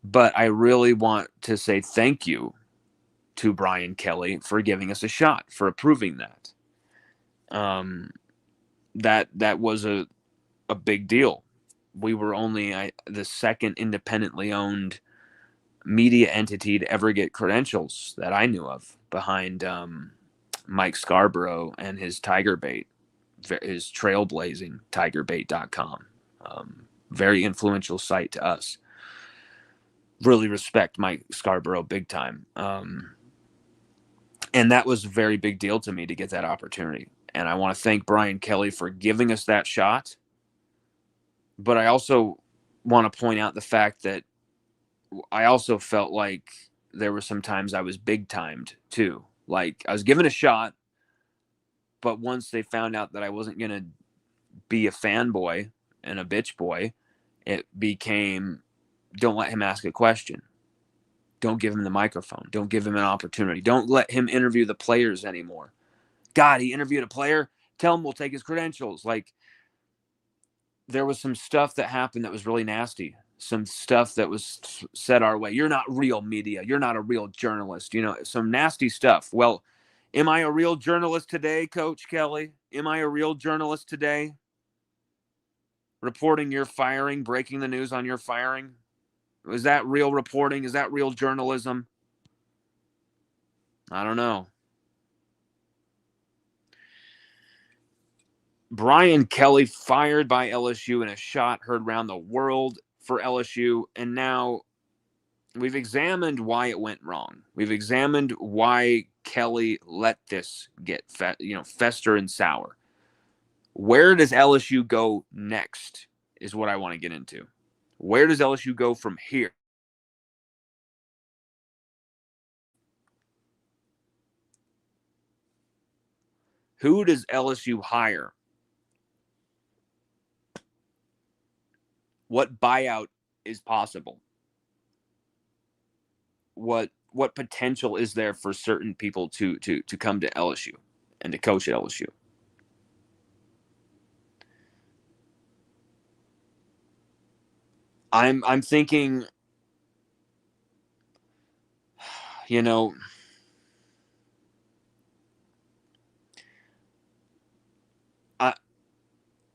But I really want to say thank you to Brian Kelly for giving us a shot, for approving that. That was a big deal. We were only the second independently owned media entity to ever get credentials that I knew of, behind Mike Scarborough and his Tiger Bait, his trailblazing tigerbait.com. Very influential site to us. Really respect Mike Scarborough big time. And that was a very big deal to me to get that opportunity. And I want to thank Brian Kelly for giving us that shot. But I also want to point out the fact that I also felt like there were some times I was big timed too. Like, I was given a shot, but once they found out that I wasn't going to be a fanboy and a bitch boy, it became, don't let him ask a question. Don't give him the microphone. Don't give him an opportunity. Don't let him interview the players anymore. God, he interviewed a player. Tell him we'll take his credentials. Like, there was some stuff that happened that was really nasty. Some stuff that was said our way. You're not real media. You're not a real journalist. Some nasty stuff. Well, am I a real journalist today, Coach Kelly? Am I a real journalist today? Reporting your firing, breaking the news on your firing? Is that real reporting? Is that real journalism? I don't know. Brian Kelly fired by LSU in a shot heard around the world for LSU, and now we've examined why it went wrong. We've examined why Kelly let this get fester and sour. Where does LSU go next is what I want to get into. Where does LSU go from here? Who does LSU hire? What buyout is possible? What potential is there for certain people to come to LSU and to coach at LSU? I'm thinking,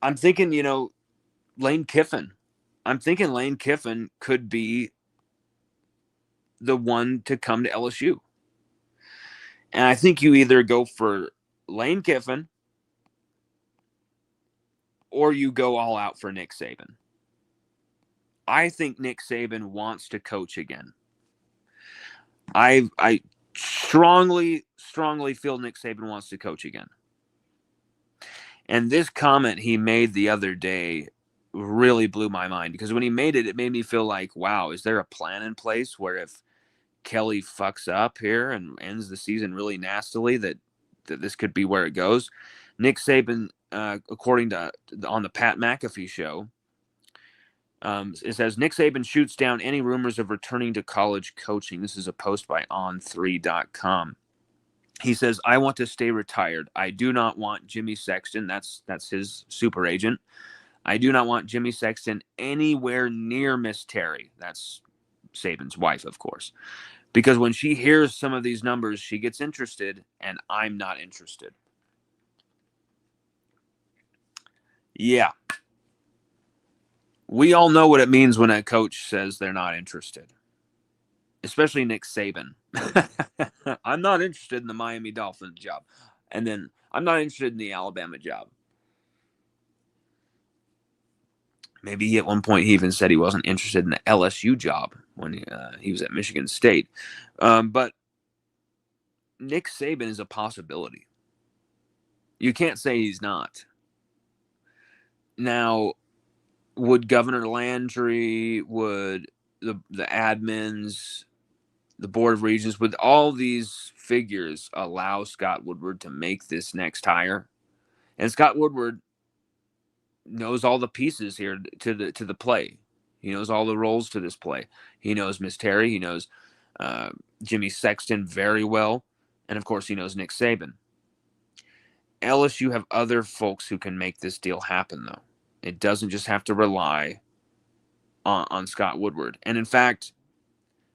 I'm thinking, Lane Kiffin. I'm thinking Lane Kiffin could be the one to come to LSU. And I think you either go for Lane Kiffin or you go all out for Nick Saban. I think Nick Saban wants to coach again. I strongly feel Nick Saban wants to coach again. And this comment he made the other day really blew my mind, because when he made it, it made me feel like, wow, is there a plan in place where if Kelly fucks up here and ends the season really nastily, that this could be where it goes? Nick Saban, according to on the Pat McAfee show, It says Nick Saban shoots down any rumors of returning to college coaching. This is a post by on3.com. He says, I want to stay retired. I do not want Jimmy Sexton. That's his super agent. I do not want Jimmy Sexton anywhere near Miss Terry. That's Saban's wife, of course. Because when she hears some of these numbers, she gets interested, and I'm not interested. Yeah. We all know what it means when a coach says they're not interested, especially Nick Saban. I'm not interested in the Miami Dolphins job. And then I'm not interested in the Alabama job. Maybe at one point he even said he wasn't interested in the LSU job when he was at Michigan State. But Nick Saban is a possibility. You can't say he's not. Now, would Governor Landry, would the admins, the Board of Regents, would all these figures allow Scott Woodward to make this next hire? And Scott Woodward knows all the pieces here to the play. He knows all the roles to this play. He knows Miss Terry. He knows Jimmy Sexton very well. And, of course, he knows Nick Saban. LSU have other folks who can make this deal happen, though. It doesn't just have to rely on Scott Woodward. And, in fact,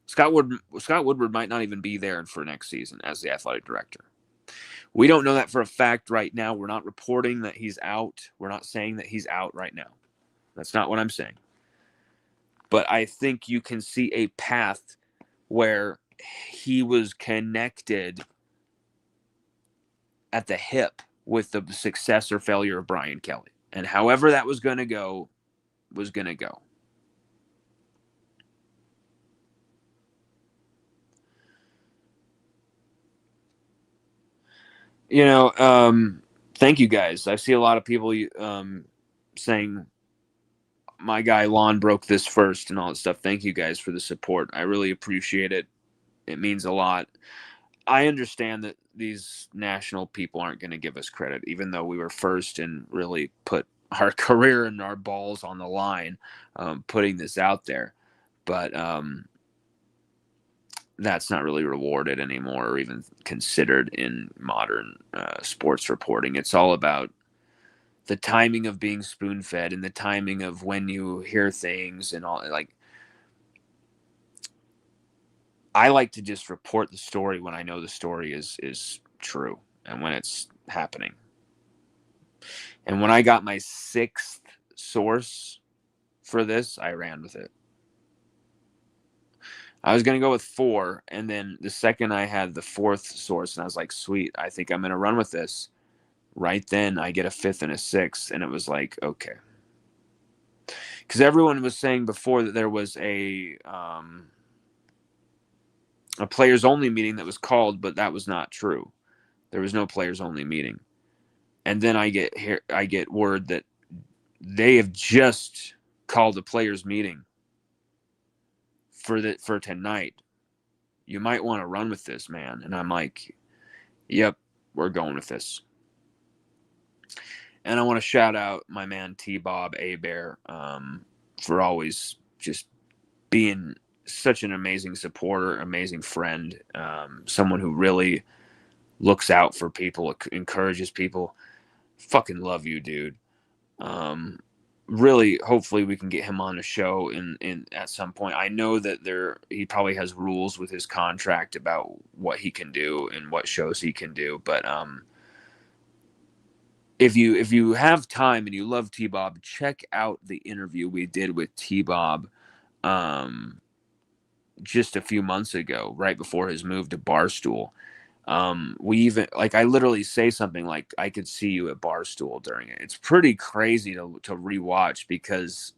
Scott Woodward might not even be there for next season as the athletic director. We don't know that for a fact right now. We're not reporting that he's out. We're not saying that he's out right now. That's not what I'm saying. But I think you can see a path where he was connected at the hip with the success or failure of Brian Kelly. And however that was going to go, was going to go. You know, thank you guys. I see a lot of people saying my guy Lon broke this first and all that stuff. Thank you guys for the support. I really appreciate it. It means a lot. I understand that these national people aren't going to give us credit, even though we were first and really put our career and our balls on the line, putting this out there. But that's not really rewarded anymore or even considered in modern sports reporting. It's all about the timing of being spoon-fed and the timing of when you hear things and all. Like, I like to just report the story when I know the story is true and when it's happening. And when I got my sixth source for this, I ran with it. I was going to go with 4, and then the second I had the 4th source, and I was like, sweet, I think I'm going to run with this. Right then, I get a 5th and a 6th, and it was like, okay. Because everyone was saying before that there was a players-only meeting that was called, but that was not true. There was no players-only meeting. And then I get word that they have just called a players meeting for tonight. You might want to run with this, man. And I'm like, yep, we're going with this. And I want to shout out my man T-Bob A-Bear for always just being such an amazing supporter, amazing friend, someone who really looks out for people, encourages people. Fucking love you, dude. Really, hopefully we can get him on a show in at some point. I know that he probably has rules with his contract about what he can do and what shows he can do, but if you have time and you love T-Bob, check out the interview we did with T-Bob just a few months ago, right before his move to Barstool. We even, like, I literally say something like, I could see you at Barstool during it. It's pretty crazy to rewatch because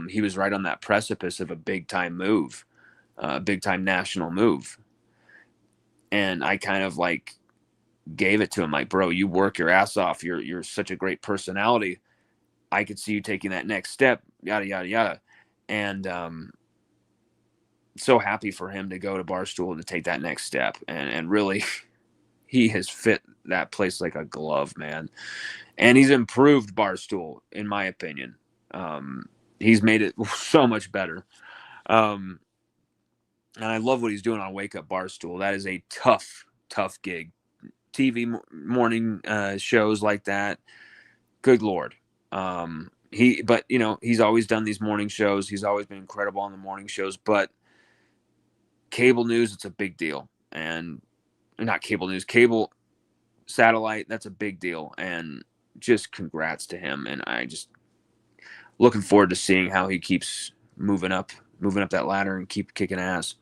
he was right on that precipice of a big time move, big time national move. And I kind of like gave it to him like, bro, you work your ass off. You're such a great personality. I could see you taking that next step, yada, yada, yada. And so happy for him to go to Barstool and to take that next step. And really, he has fit that place like a glove, man. And he's improved Barstool, in my opinion. he's made it so much better. And I love what he's doing on Wake Up Barstool. That is a tough gig. TV morning shows like that. Good Lord. But he's always done these morning shows. He's always been incredible on the morning shows, but cable news, it's a big deal. And not cable news, cable satellite, that's a big deal. And just congrats to him. And I just looking forward to seeing how he keeps moving up that ladder and keep kicking ass.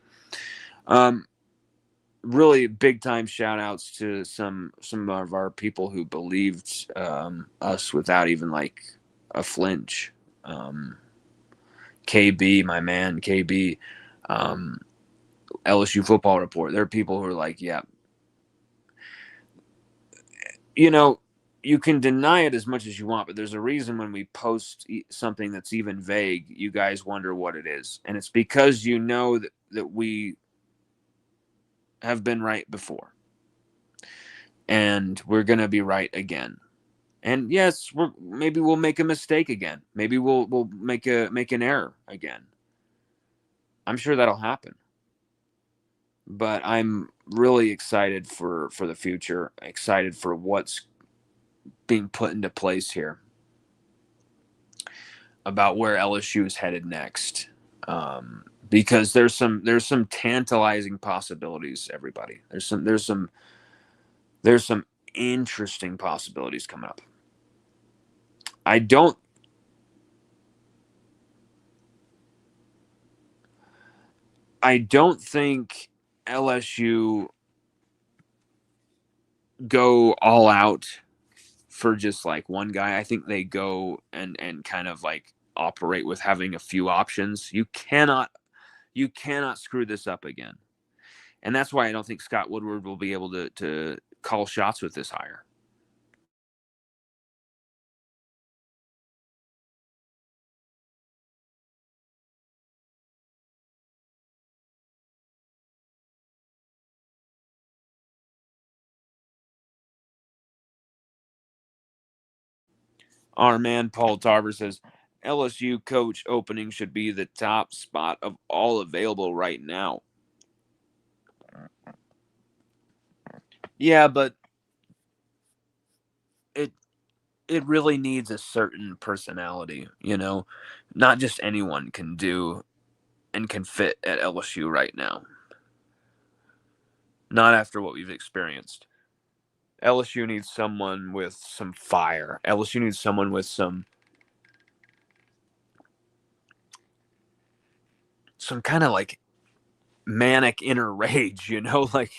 Really big time shout outs to some of our people who believed us without even like a flinch. KB, my man, KB, LSU football report. There are people who are like, yeah, you can deny it as much as you want, but there's a reason when we post something that's even vague, you guys wonder what it is. And it's because you know that we have been right before. And we're going to be right again. And yes, maybe we'll make a mistake again. Maybe we'll make an error again. I'm sure that'll happen. But I'm really excited for the future. Excited for what's being put into place here. About where LSU is headed next. Because there's some tantalizing possibilities, everybody. There's some interesting possibilities coming up. I don't think LSU go all out for just like one guy. I think they go and kind of like operate with having a few options. You cannot screw this up again. And that's why I don't think Scott Woodward will be able to call shots with this hire. Our man Paul Tarver says LSU coach opening should be the top spot of all available right now. Yeah, but it really needs a certain personality, Not just anyone can do and can fit at LSU right now. Not after what we've experienced. LSU needs someone with some fire. LSU needs someone with some kind of like manic inner rage, like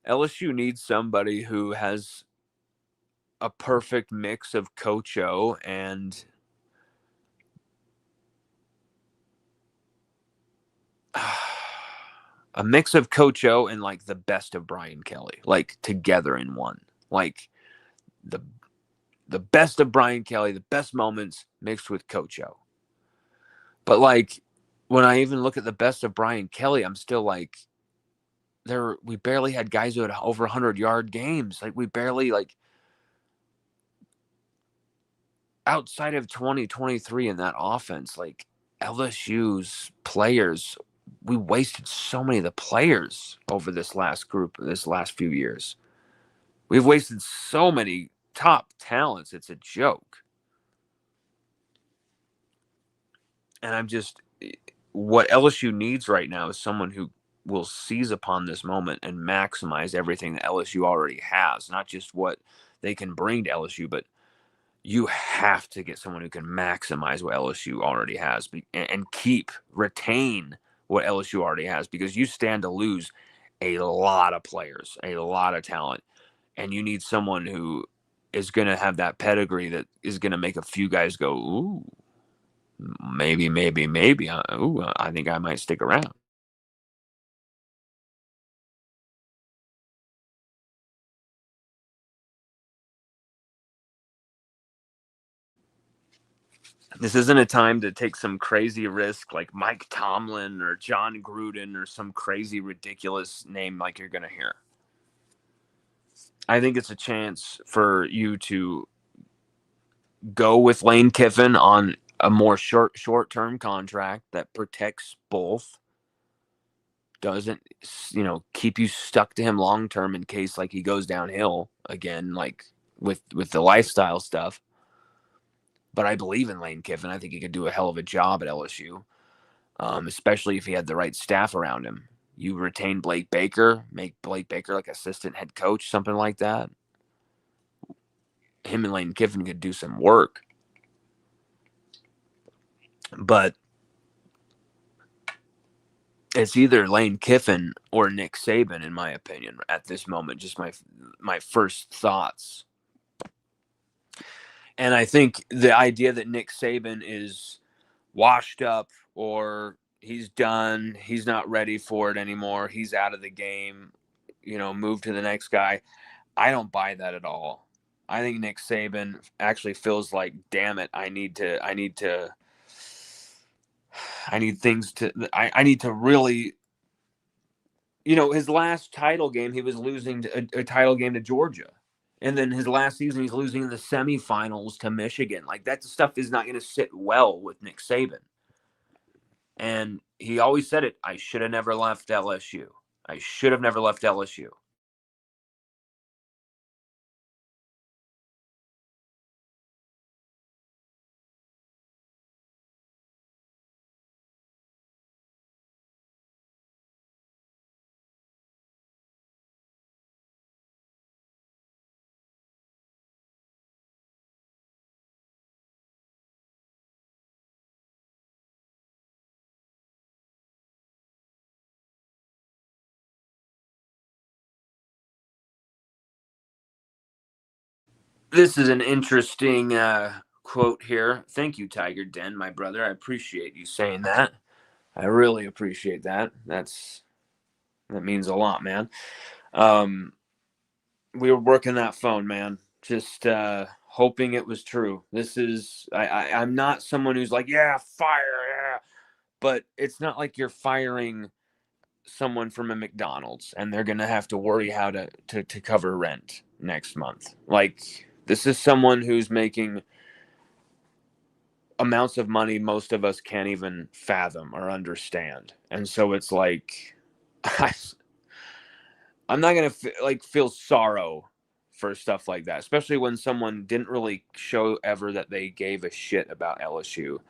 LSU needs somebody who has a perfect mix of Coach O and a mix of Coach O and like the best of Brian Kelly, like together in one. Like the best of Brian Kelly, the best moments mixed with Coach O. But like when I even look at the best of Brian Kelly, I'm still like, we barely had guys who had over 100-yard games. Like we barely like outside of 2023 in that offense, like LSU's players, we wasted so many of the players over this last few years. We've wasted so many top talents. It's a joke. And what LSU needs right now is someone who will seize upon this moment and maximize everything that LSU already has, not just what they can bring to LSU, but you have to get someone who can maximize what LSU already has and retain what LSU already has, because you stand to lose a lot of players, a lot of talent, and you need someone who is going to have that pedigree that is going to make a few guys go, ooh, maybe. Ooh, I think I might stick around. This isn't a time to take some crazy risk like Mike Tomlin or John Gruden or some crazy ridiculous name like you're going to hear. I think it's a chance for you to go with Lane Kiffin on a more short-term contract that protects both, doesn't, keep you stuck to him long term in case like he goes downhill again, like with the lifestyle stuff. But I believe in Lane Kiffin. I think he could do a hell of a job at LSU, especially if he had the right staff around him. You retain Blake Baker, make Blake Baker like assistant head coach, something like that. Him and Lane Kiffin could do some work. But it's either Lane Kiffin or Nick Saban, in my opinion, at this moment. Just my first thoughts. And I think the idea that Nick Saban is washed up or he's done, he's not ready for it anymore, he's out of the game, move to the next guy, I don't buy that at all. I think Nick Saban actually feels like, damn it, I need to really, his last title game, he was losing a title game to Georgia. And then his last season, he's losing in the semifinals to Michigan. Like, that stuff is not going to sit well with Nick Saban. And he always said it, I should have never left LSU. I should have never left LSU. This is an interesting quote here. Thank you, Tiger Den, my brother. I appreciate you saying that. I really appreciate that. That means a lot, man. We were working that phone, man. Just hoping it was true. I'm not someone who's like, yeah, fire, yeah. But it's not like you're firing someone from a McDonald's and they're going to have to worry how to cover rent next month. Like, this is someone who's making amounts of money most of us can't even fathom or understand. And so it's like, I'm not going to feel sorrow for stuff like that, especially when someone didn't really show ever that they gave a shit about LSU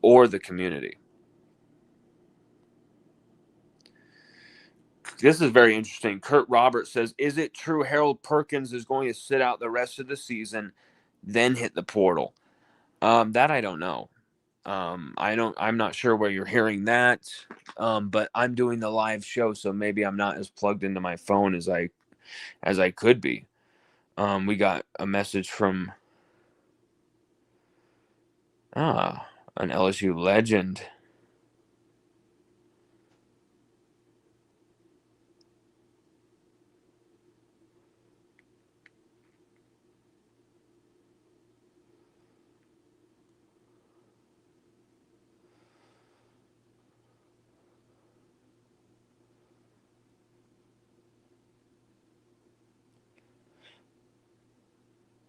or the community. This is very interesting. Kurt Roberts says, is it true Harold Perkins is going to sit out the rest of the season, then hit the portal? That I don't know. I'm not sure where you're hearing that. But I'm doing the live show, so maybe I'm not as plugged into my phone as I could be. We got a message from an LSU legend.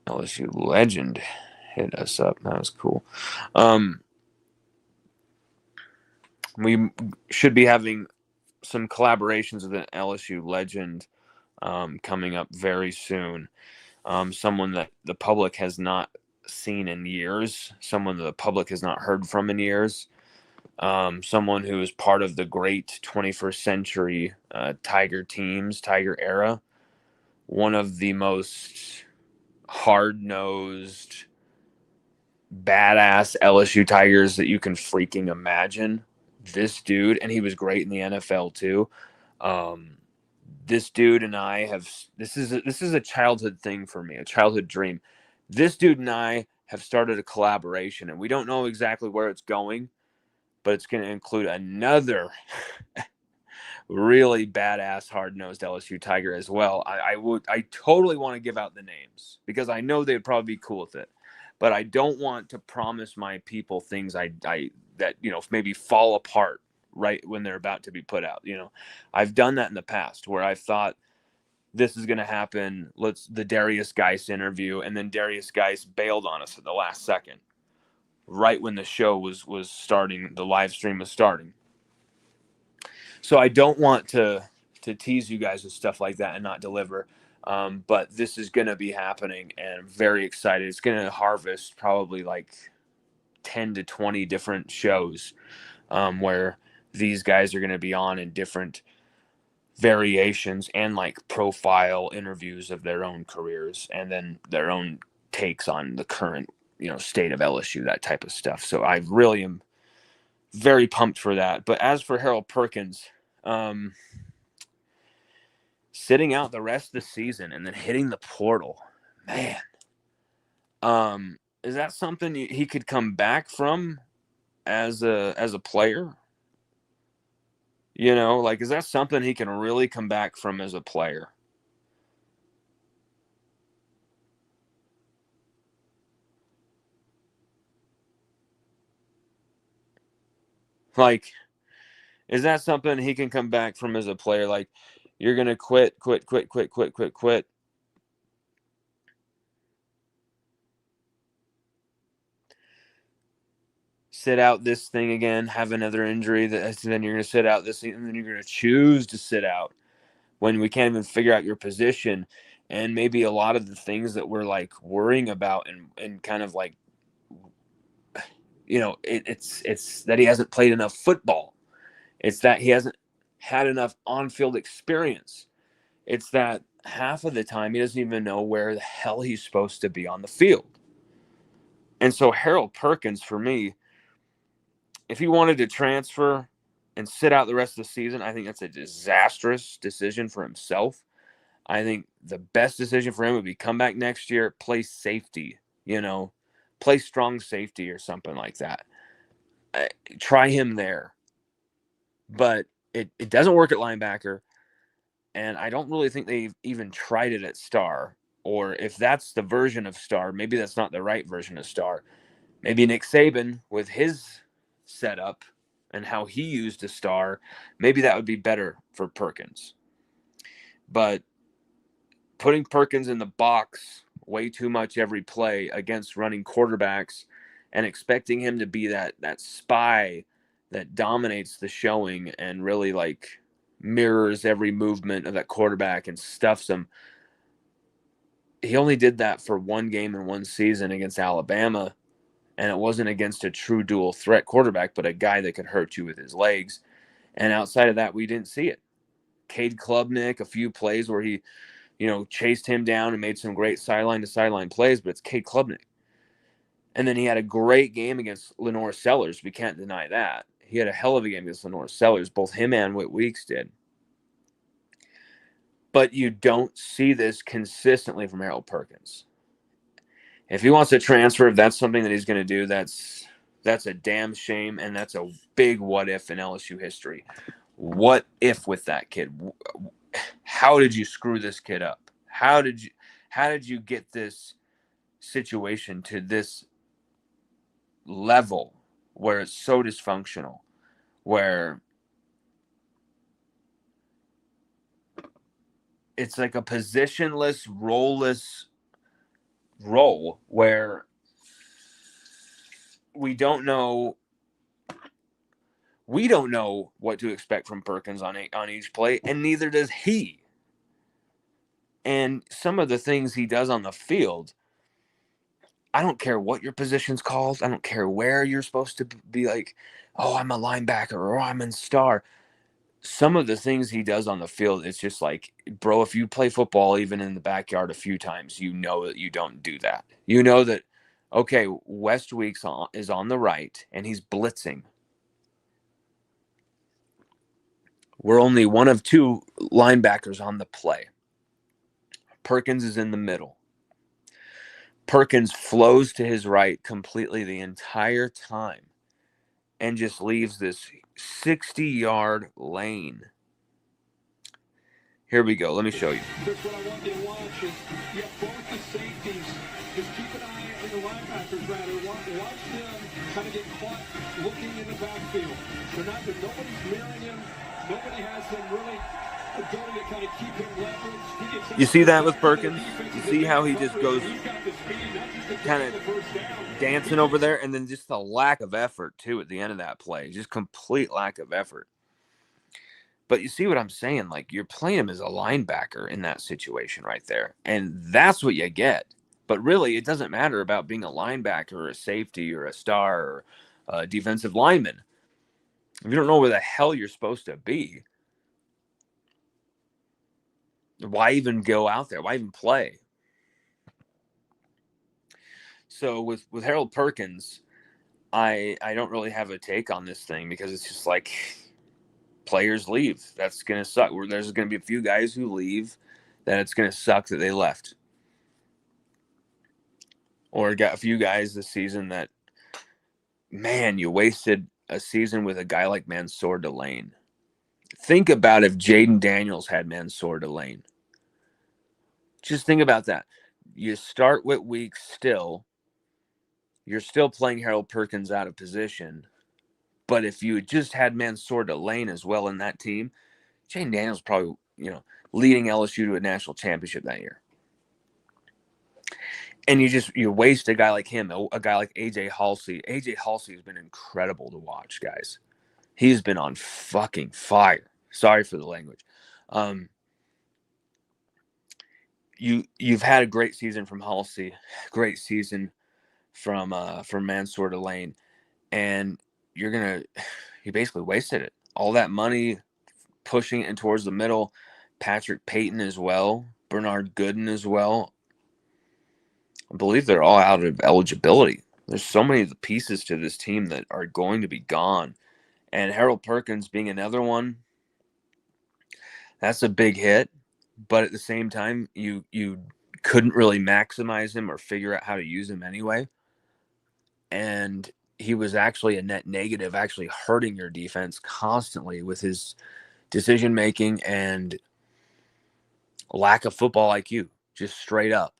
LSU legend hit us up. That was cool. We should be having some collaborations with an LSU legend coming up very soon. Someone that the public has not seen in years, someone that the public has not heard from in years, someone who is part of the great 21st century Tiger teams, Tiger era, one of the most hard-nosed, badass LSU Tigers that you can freaking imagine. This dude, and he was great in the NFL too. This dude and I have this is a childhood thing for me, a childhood dream. This dude and I have started a collaboration, and we don't know exactly where it's going, but it's going to include another really badass, hard-nosed LSU Tiger as well. I totally want to give out the names because I know they'd probably be cool with it, but I don't want to promise my people things that maybe fall apart right when they're about to be put out. I've done that in the past where I thought this is going to happen. The Darius Geis interview, and then Darius Geis bailed on us at the last second. right when the show was starting, the live stream was starting. So I don't want to tease you guys with stuff like that and not deliver. But this is going to be happening, and I'm very excited. It's going to harvest probably like 10 to 20 different shows where these guys are going to be on in different variations and like profile interviews of their own careers and then their own takes on the current, state of LSU, that type of stuff. So I really am very pumped for that. But as for Harold Perkins, sitting out the rest of the season and then hitting the portal, man, is that something he could come back from as a player? Is that something he can really come back from as a player? Is that something he can come back from as a player? Like, you're going to quit. Sit out this thing again, have another injury, then you're going to sit out this season, and then you're going to choose to sit out when we can't even figure out your position. And maybe a lot of the things that we're like worrying about and kind of like, it's that he hasn't played enough football. It's that he hasn't had enough on-field experience. It's that half of the time he doesn't even know where the hell he's supposed to be on the field. And so Harold Perkins, for me, if he wanted to transfer and sit out the rest of the season, I think that's a disastrous decision for himself. I think the best decision for him would be come back next year, play safety, play strong safety or something like that. Try him there. But it doesn't work at linebacker, and I don't really think they've even tried it at star. Or if that's the version of star, maybe that's not the right version of star. Maybe Nick Saban with his setup and how he used a star, maybe that would be better for Perkins. But putting Perkins in the box way too much every play against running quarterbacks and expecting him to be that spy that dominates the showing and really like mirrors every movement of that quarterback and stuffs him. He only did that for one game in one season against Alabama, and it wasn't against a true dual threat quarterback, but a guy that could hurt you with his legs. And outside of that, we didn't see it. Cade Klubnik, a few plays where he, chased him down and made some great sideline to sideline plays, but it's Cade Klubnik. And then he had a great game against Lenore Sellers. We can't deny that. He had a hell of a game against Lenore Sellers. Both him and Whit Weeks did. But you don't see this consistently from Harold Perkins. If he wants to transfer, if that's something that he's going to do, that's a damn shame, and that's a big what if in LSU history. What if with that kid? How did you screw this kid up? How did you get this situation to this level where it's so dysfunctional, where it's like a positionless, role-less role where we don't know what to expect from Perkins on each play, and neither does he. And some of the things he does on the field, I don't care what your position's called. I don't care where you're supposed to be like, oh, I'm a linebacker or I'm in star. Some of the things he does on the field, it's just like, bro, if you play football even in the backyard a few times, you know that you don't do that. You know that, okay, West Weeks is on the right and he's blitzing. We're only one of two linebackers on the play. Perkins is in the middle. Perkins flows to his right completely the entire time and just leaves this 60-yard lane. Here we go. Let me show you. That's what I want you to watch is you have both the safeties. Just keep an eye on the linebackers, rather. Watch them kind of get caught looking in the backfield. Nobody's mirroring him. Nobody has him really ability to kind of keep him leveraged. You see that with Perkins? You see how he just goes kind of dancing over there, and then just the lack of effort too at the end of that play, just complete lack of effort. But you see what I'm saying? Like, you're playing him as a linebacker in that situation right there, and that's what you get. But really, it doesn't matter about being a linebacker or a safety or a star or a defensive lineman. If you don't know where the hell you're supposed to be, why even go out there? Why even play? So with Harold Perkins, I don't really have a take on this thing, because it's just like, players leave. That's going to suck. There's going to be a few guys who leave that it's going to suck that they left. Or got a few guys this season that, man, you wasted a season with a guy like Mansour Delane. Think about if Jaden Daniels had Mansour Delane. Just think about that. You start with Weeks still. You're still playing Harold Perkins out of position. But if you had just had Mansour Delane as well in that team, Jaden Daniels probably, leading LSU to a national championship that year. And you waste a guy like him, a guy like AJ Halsey. AJ Halsey has been incredible to watch, guys. He's been on fucking fire. Sorry for the language. You've had a great season from Halsey, great season from Mansour Delane, and you basically wasted it. All that money pushing it in towards the middle. Patrick Payton as well, Bernard Gooden as well. I believe they're all out of eligibility. There's so many of the pieces to this team that are going to be gone. And Harold Perkins being another one, that's a big hit. But at the same time, you couldn't really maximize him or figure out how to use him anyway. And he was actually a net negative, actually hurting your defense constantly with his decision-making and lack of football IQ, just straight up.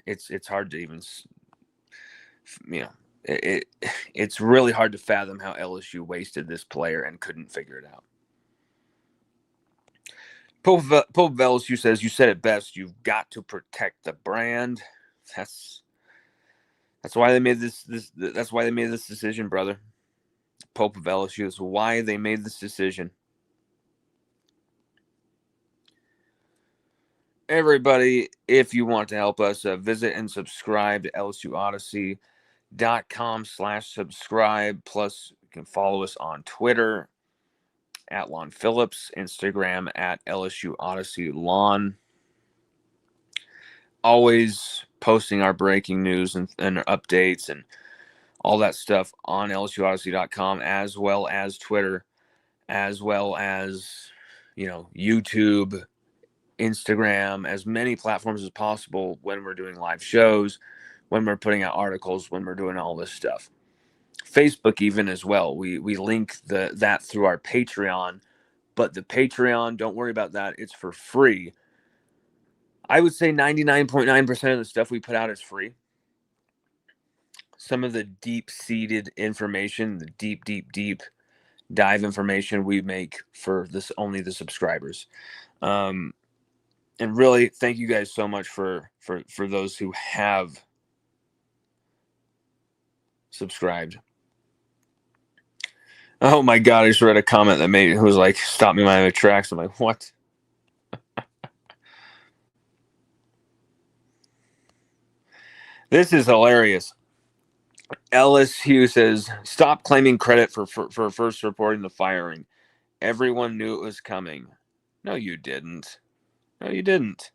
It's hard to even, it's really hard to fathom how LSU wasted this player and couldn't figure it out. Pope of LSU says, "You said it best. You've got to protect the brand." That's why they made this. That's why they made this decision, brother. Pope of LSU is why they made this decision. Everybody, if you want to help us, visit and subscribe to LSUODYSSEY.com/subscribe. Plus, you can follow us on Twitter at Lon Phillips, Instagram at LSU Odyssey Lon. Always posting our breaking news and updates and all that stuff on LSUODYSSEY.com, as well as Twitter, as well as, YouTube, Instagram, as many platforms as possible when we're doing live shows, when we're putting out articles, when we're doing all this stuff. Facebook even as well. We link that through our Patreon, but the Patreon, don't worry about that. It's for free. I would say 99.9% of the stuff we put out is free. Some of the deep-seated information, the deep dive information we make for this only the subscribers. And really, thank you guys so much for those who have subscribed. Oh my God, I just read a comment that who was like, "Stop me in my tracks." I'm like, what? This is hilarious. LSU says, "Stop claiming credit for first reporting the firing. Everyone knew it was coming." No, you didn't. No, you didn't.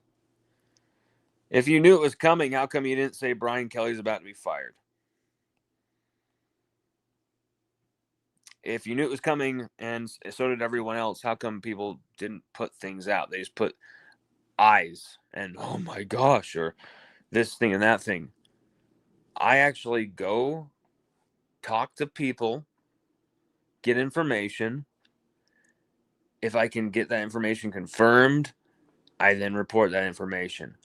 If you knew it was coming, how come you didn't say Brian Kelly's about to be fired? If you knew it was coming and so did everyone else, how come people didn't put things out? They just put eyes and, oh my gosh, or this thing and that thing. I actually go talk to people, get information. If I can get that information confirmed, I then report that information.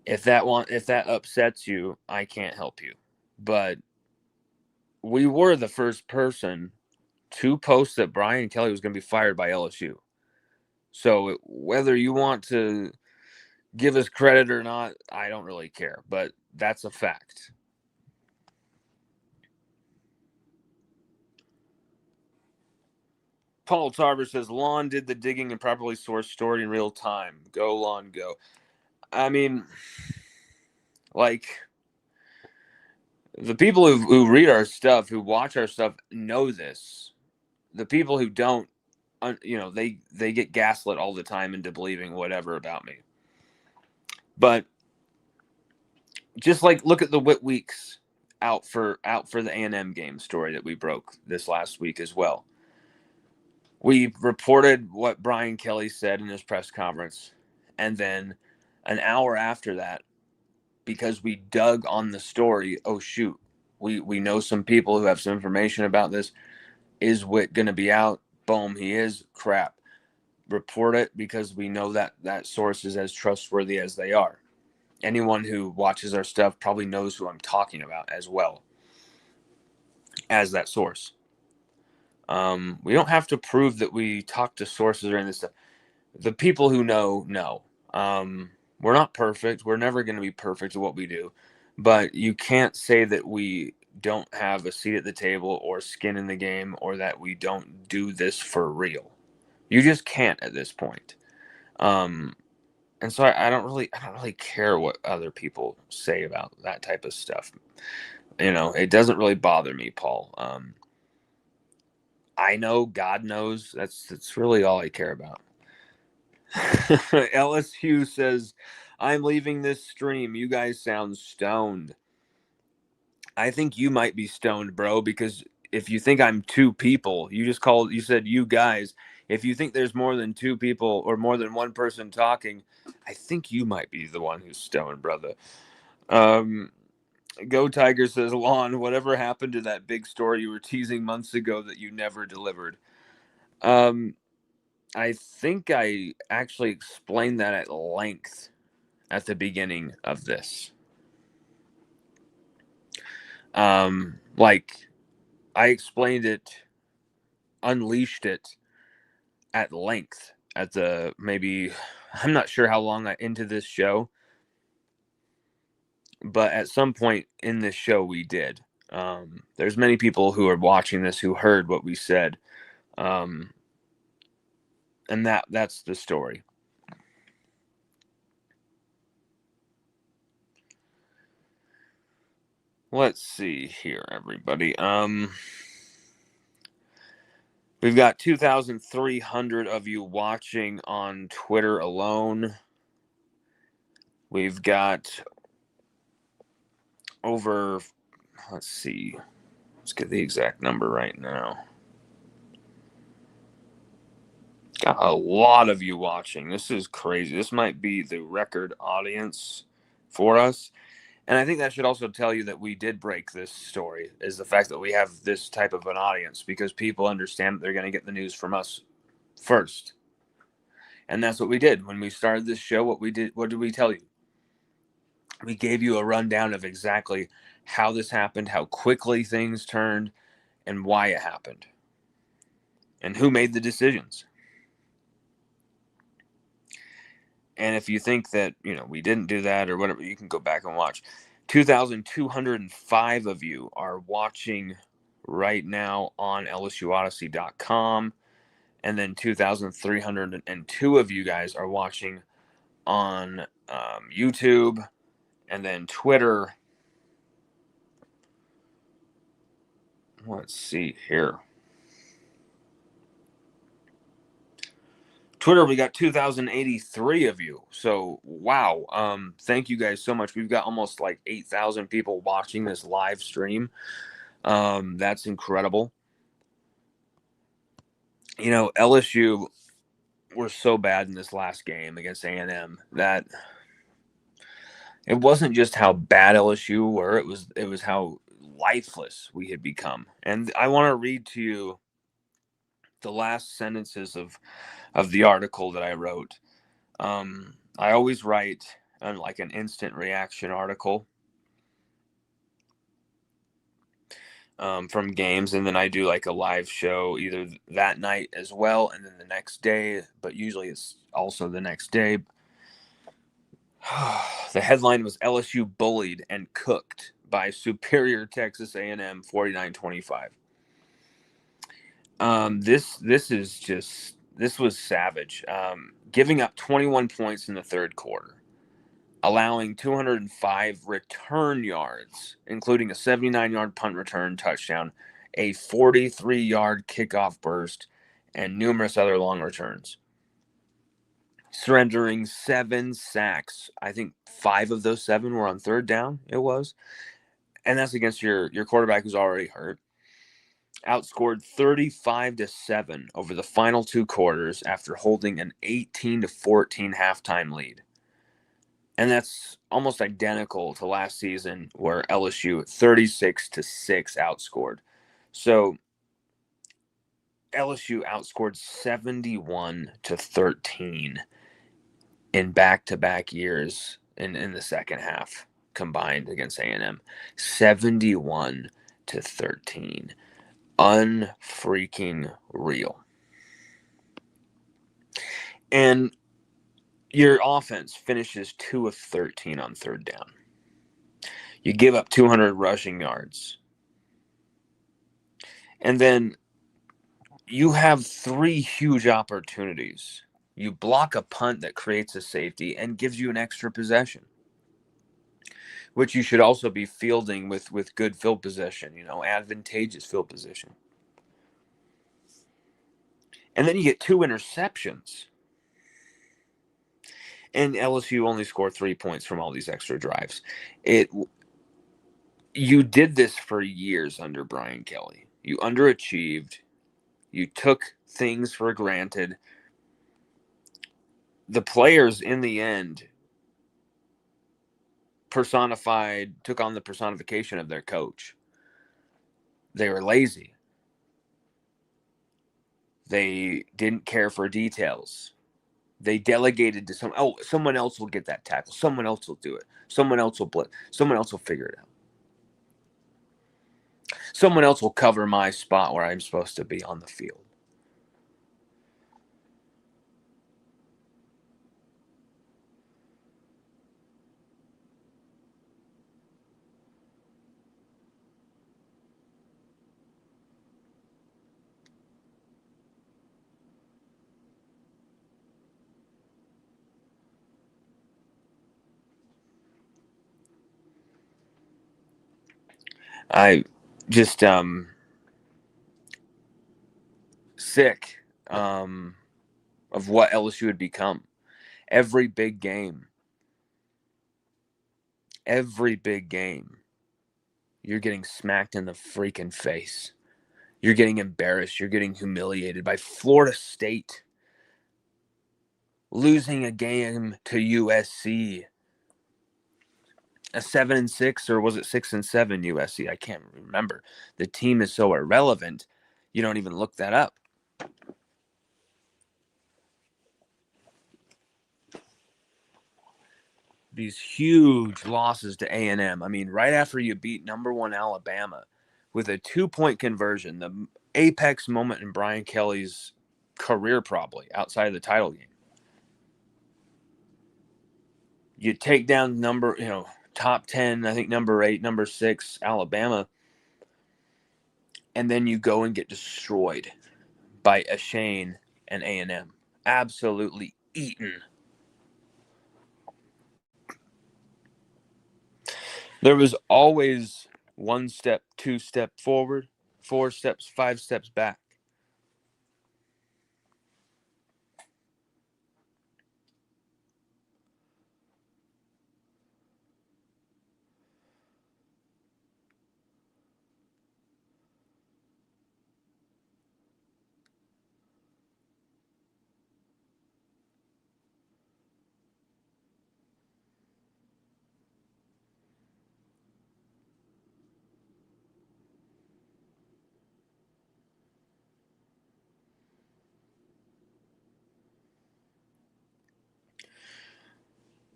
If that upsets you, I can't help you. But we were the first person to post that Brian Kelly was going to be fired by LSU. So whether you want to give us credit or not, I don't really care, but that's a fact. Paul Tarver says, Lon did the digging and properly sourced story in real time. Go, Lon, go. I mean, like, the people who read our stuff, who watch our stuff, know this. The people who don't, they get gaslit all the time into believing whatever about me. But just like, look at the Whit Weeks out for the A&M game story that we broke this last week as well. We reported what Brian Kelly said in his press conference, and then an hour after that, because we dug on the story, oh shoot, we know some people who have some information about this. Is Whit going to be out? Boom, he is. Crap. Report it, because we know that source is as trustworthy as they are. Anyone who watches our stuff probably knows who I'm talking about as well as that source. We don't have to prove that we talk to sources or any of this stuff. The people who know. We're not perfect. We're never going to be perfect at what we do. But you can't say that we don't have a seat at the table or skin in the game, or that we don't do this for real. You just can't at this point. And so I don't really care what other people say about that type of stuff. It doesn't really bother me, Paul. I know, God knows, that's really all I care about. LSU says, I'm leaving this stream. You guys sound stoned. I think you might be stoned, bro, because if you think I'm two people, you said you guys. If you think there's more than two people or more than one person talking, I think you might be the one who's stoned, brother. Go Tiger says, Lon, whatever happened to that big story you were teasing months ago that you never delivered? I think I actually explained that at length at the beginning of this. Like, I explained it, unleashed it at length at I'm not sure how long into this show, but at some point in this show we did. There's many people who are watching this who heard what we said. And that's the story. Let's see here, everybody. We've got 2,300 of you watching on Twitter alone. We've got over, let's get the exact number right now. Got a lot of you watching. This is crazy. This might be the record audience for us. And I think that should also tell you that we did break this story, is the fact that we have this type of an audience, because people understand that they're going to get the news from us first. And that's what we did. When we started this show, what did we tell you? We gave you a rundown of exactly how this happened, how quickly things turned, and why it happened, and who made the decisions. And if you think that, we didn't do that or whatever, you can go back and watch. 2,205 of you are watching right now on LSUODYSSEY.com. And then 2,302 of you guys are watching on YouTube, and then Twitter. Let's see here. Twitter, we got 2,083 of you. So, wow. Thank you guys so much. We've got almost like 8,000 people watching this live stream. That's incredible. LSU were so bad in this last game against A&M that it wasn't just how bad LSU were. It was how lifeless we had become. And I want to read to you the last sentences of the article that I wrote. I always write like an instant reaction article from games, and then I do like a live show either that night as well, and then the next day, but usually it's also the next day. The headline was LSU bullied and cooked by superior Texas A&M 49-25. This was savage. Giving up 21 points in the third quarter, allowing 205 return yards, including a 79-yard punt return touchdown, a 43-yard kickoff burst, and numerous other long returns. Surrendering 7 sacks. I think 5 of those 7 were on third down, it was. And that's against your quarterback who's already hurt. Outscored 35-7 over the final 2 quarters after holding an 18-14 halftime lead. And that's almost identical to last season where LSU 36-6 outscored. So LSU outscored 71-13 in back-to-back years in the second half combined against A&M. 71-13. Unfreaking real. And your offense finishes 2 of 13 on third down. You give up 200 rushing yards. And then you have 3 huge opportunities. You block a punt that creates a safety and gives you an extra possession, which you should also be fielding with good field position, advantageous field position. And then you get 2 interceptions. And LSU only scored 3 points from all these extra drives. You did this for years under Brian Kelly. You underachieved. You took things for granted. The players in the end took on the personification of their coach. They were lazy. They didn't care for details. They delegated to someone else will get that tackle. Someone else will do it. Someone else will blitz. Someone else will figure it out. Someone else will cover my spot where I'm supposed to be on the field. I just sick of what LSU had become. Every big game, you're getting smacked in the freaking face. You're getting embarrassed. You're getting humiliated by Florida State. Losing a game to USC. A 7-6, or was it 6-7 USC? I can't remember. The team is so irrelevant, you don't even look that up. These huge losses to A&M. I mean, right after you beat number 1 Alabama with a 2-point conversion, the apex moment in Brian Kelly's career, probably outside of the title game. You take down top 10, I think number 8, number 6 Alabama, and then you go and get destroyed by Shane and A&M. Absolutely eaten. There was always 1 step, 2 step forward, 4 steps, 5 steps back.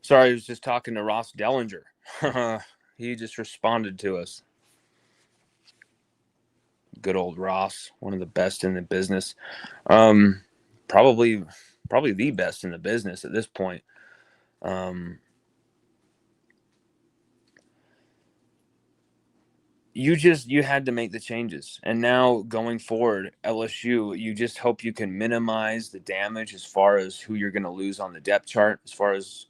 Sorry, I was just talking to Ross Dellinger. He just responded to us. Good old Ross, one of the best in the business. Probably the best in the business at this point. you had to make the changes. And now going forward, LSU, you just hope you can minimize the damage as far as who you're going to lose on the depth chart, as far as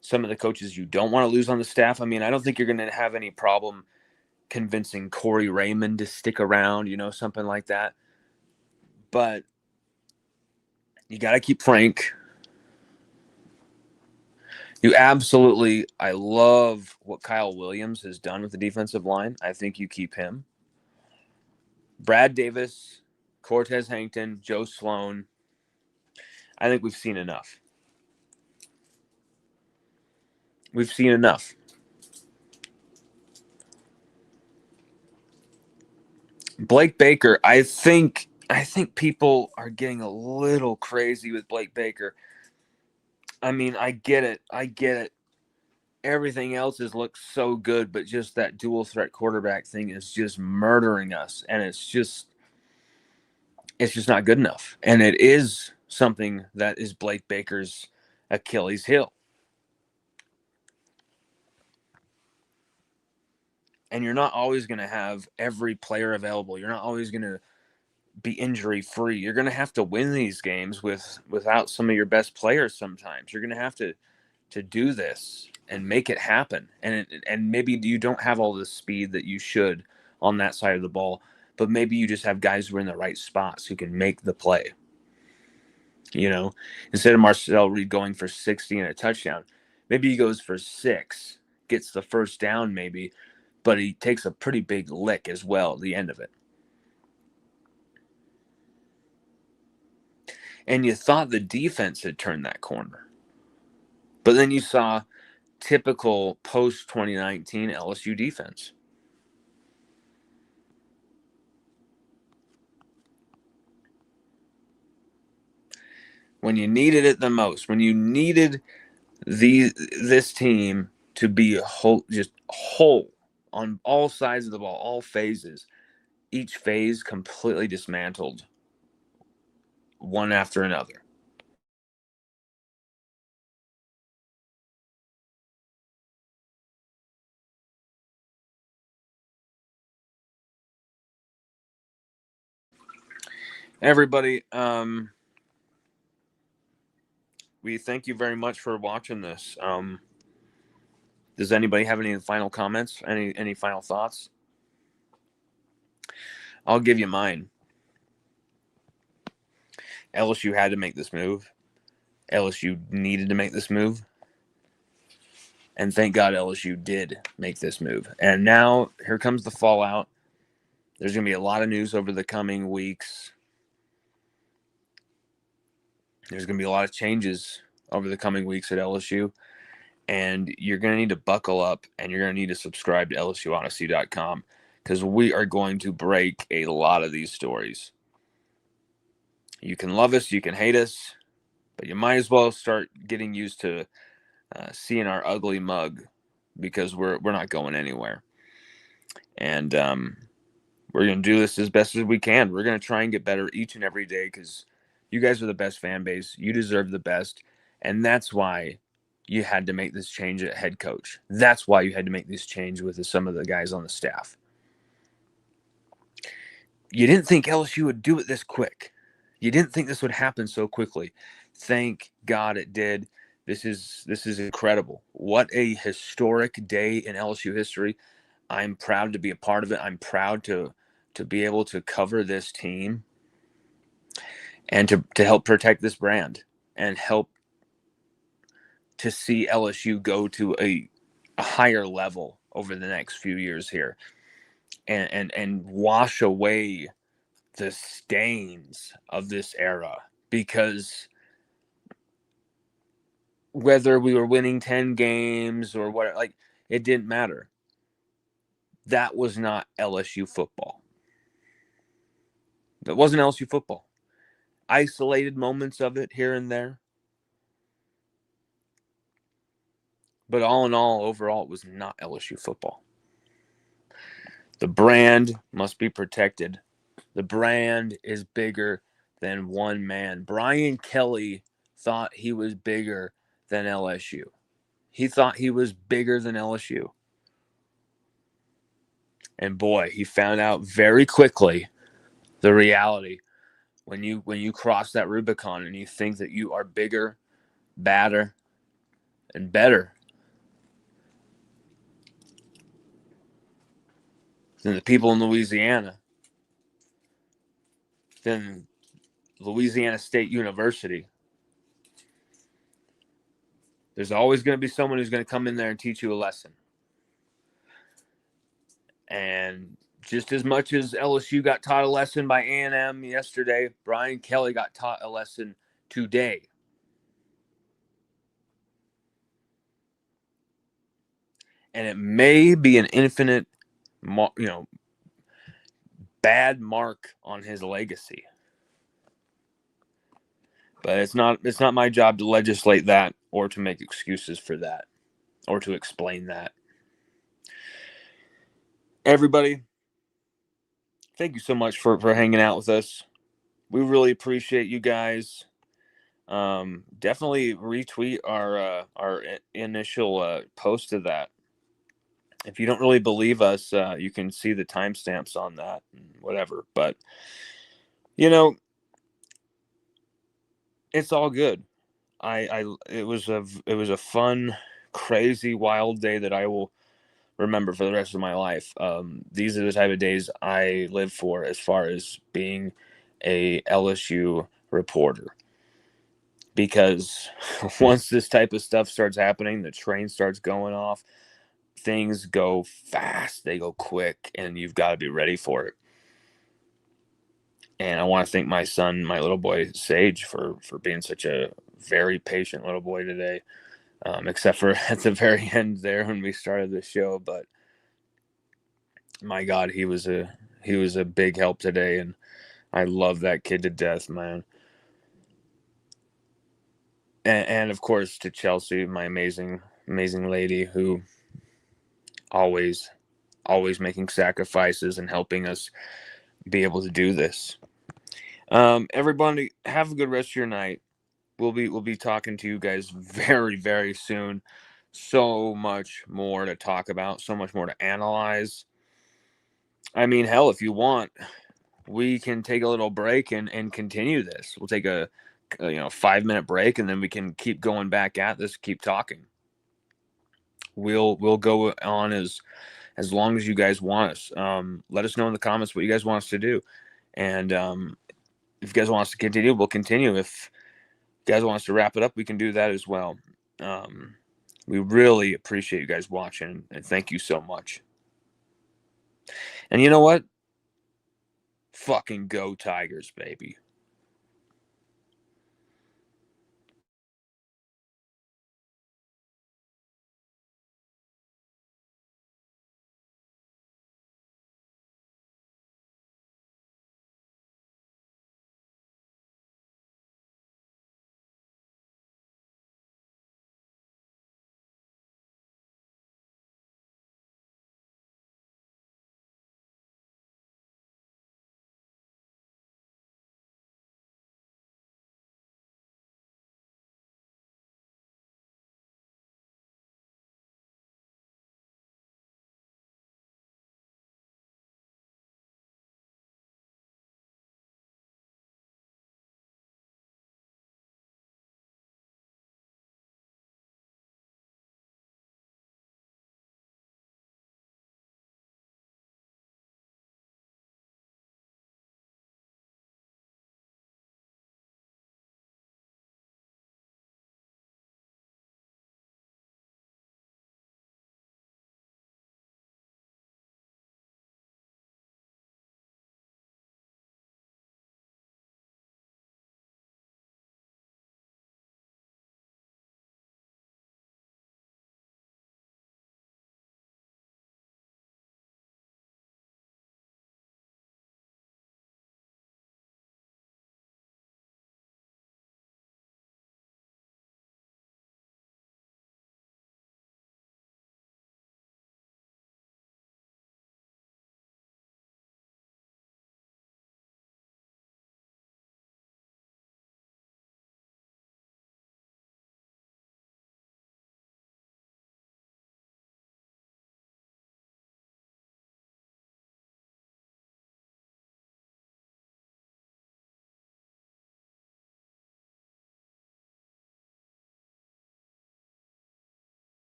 some of the coaches you don't want to lose on the staff. I mean, I don't think you're going to have any problem convincing Corey Raymond to stick around, something like that. But you got to keep Frank. I love what Kyle Williams has done with the defensive line. I think you keep him. Brad Davis, Cortez Hankton, Joe Sloan. I think we've seen enough. We've seen enough. Blake Baker, I think people are getting a little crazy with Blake Baker. I mean, I get it. Everything else has looked so good, but just that dual threat quarterback thing is just murdering us. And it's just not good enough. And it is something that is Blake Baker's Achilles heel. And you're not always going to have every player available. You're not always going to be injury free. You're going to have to win these games without some of your best players sometimes. You're going to have to do this and make it happen. And maybe you don't have all the speed that you should on that side of the ball, but maybe you just have guys who are in the right spots who can make the play. Instead of Marcel Reed going for 60 and a touchdown, maybe he goes for 6, gets the first down maybe, but he takes a pretty big lick as well at the end of it. And you thought the defense had turned that corner. But then you saw typical post-2019 LSU defense. When you needed it the most, when you needed this team to be whole on all sides of the ball, all phases, each phase completely dismantled one after another. Everybody, we thank you very much for watching this. Does anybody have any final comments? Any final thoughts? I'll give you mine. LSU had to make this move. LSU needed to make this move. And thank God LSU did make this move. And now here comes the fallout. There's going to be a lot of news over the coming weeks. There's going to be a lot of changes over the coming weeks at LSU. And you're going to need to buckle up and you're going to need to subscribe to LSUODYSSEY.COM because we are going to break a lot of these stories. You can love us, you can hate us, but you might as well start getting used to seeing our ugly mug because we're not going anywhere. And we're going to do this as best as we can. We're going to try and get better each and every day because you guys are the best fan base. You deserve the best. And that's why you had to make this change at head coach. That's why you had to make this change with some of the guys on the staff. You didn't think LSU would do it this quick. You didn't think this would happen so quickly. Thank God it did. This is incredible. What a historic day in LSU history. I'm proud to be a part of it. I'm proud to be able to cover this team and to help protect this brand and help to see LSU go to a higher level over the next few years here and wash away the stains of this era, because whether we were winning 10 games or what, like, it didn't matter. That was not LSU football. That wasn't LSU football. Isolated moments of it here and there. But all in all, overall, it was not LSU football. The brand must be protected. The brand is bigger than one man. Brian Kelly thought he was bigger than LSU. He thought he was bigger than LSU. And boy, he found out very quickly the reality when you cross that Rubicon and you think that you are bigger, badder, and better than the people in Louisiana, than Louisiana State University. There's always going to be someone who's going to come in there and teach you a lesson. And just as much as LSU got taught a lesson by A&M yesterday, Brian Kelly got taught a lesson today. And it may be an infinite, bad mark on his legacy. But it's not my job to legislate that or to make excuses for that or to explain that. Everybody, thank you so much for hanging out with us. We really appreciate you guys. Definitely retweet our initial post of that. If you don't really believe us, you can see the timestamps on that and whatever. But it's all good. It was a fun, crazy, wild day that I will remember for the rest of my life. These are the type of days I live for as far as being a LSU reporter. Because once this type of stuff starts happening, the train starts going off, things go fast, they go quick, and you've got to be ready for it. And I want to thank my son, my little boy, Sage, for being such a very patient little boy today. Except for at the very end there when we started the show. But my God, he was a big help today, and I love that kid to death, man. And of course to Chelsea, my amazing lady, who always making sacrifices and helping us be able to do this. Everybody, have a good rest of your night. We'll be talking to you guys very, very soon. So much more to talk about, so much more to analyze. I mean, hell, if you want, we can take a little break and continue this. We'll take a 5-minute break, and then we can keep going back at this, keep talking. We'll go on as long as you guys want us. Let us know in the comments what you guys want us to do. And if you guys want us to continue, we'll continue. If you guys want us to wrap it up, we can do that as well. We really appreciate you guys watching, and thank you so much. And you know what? Fucking go Tigers, baby.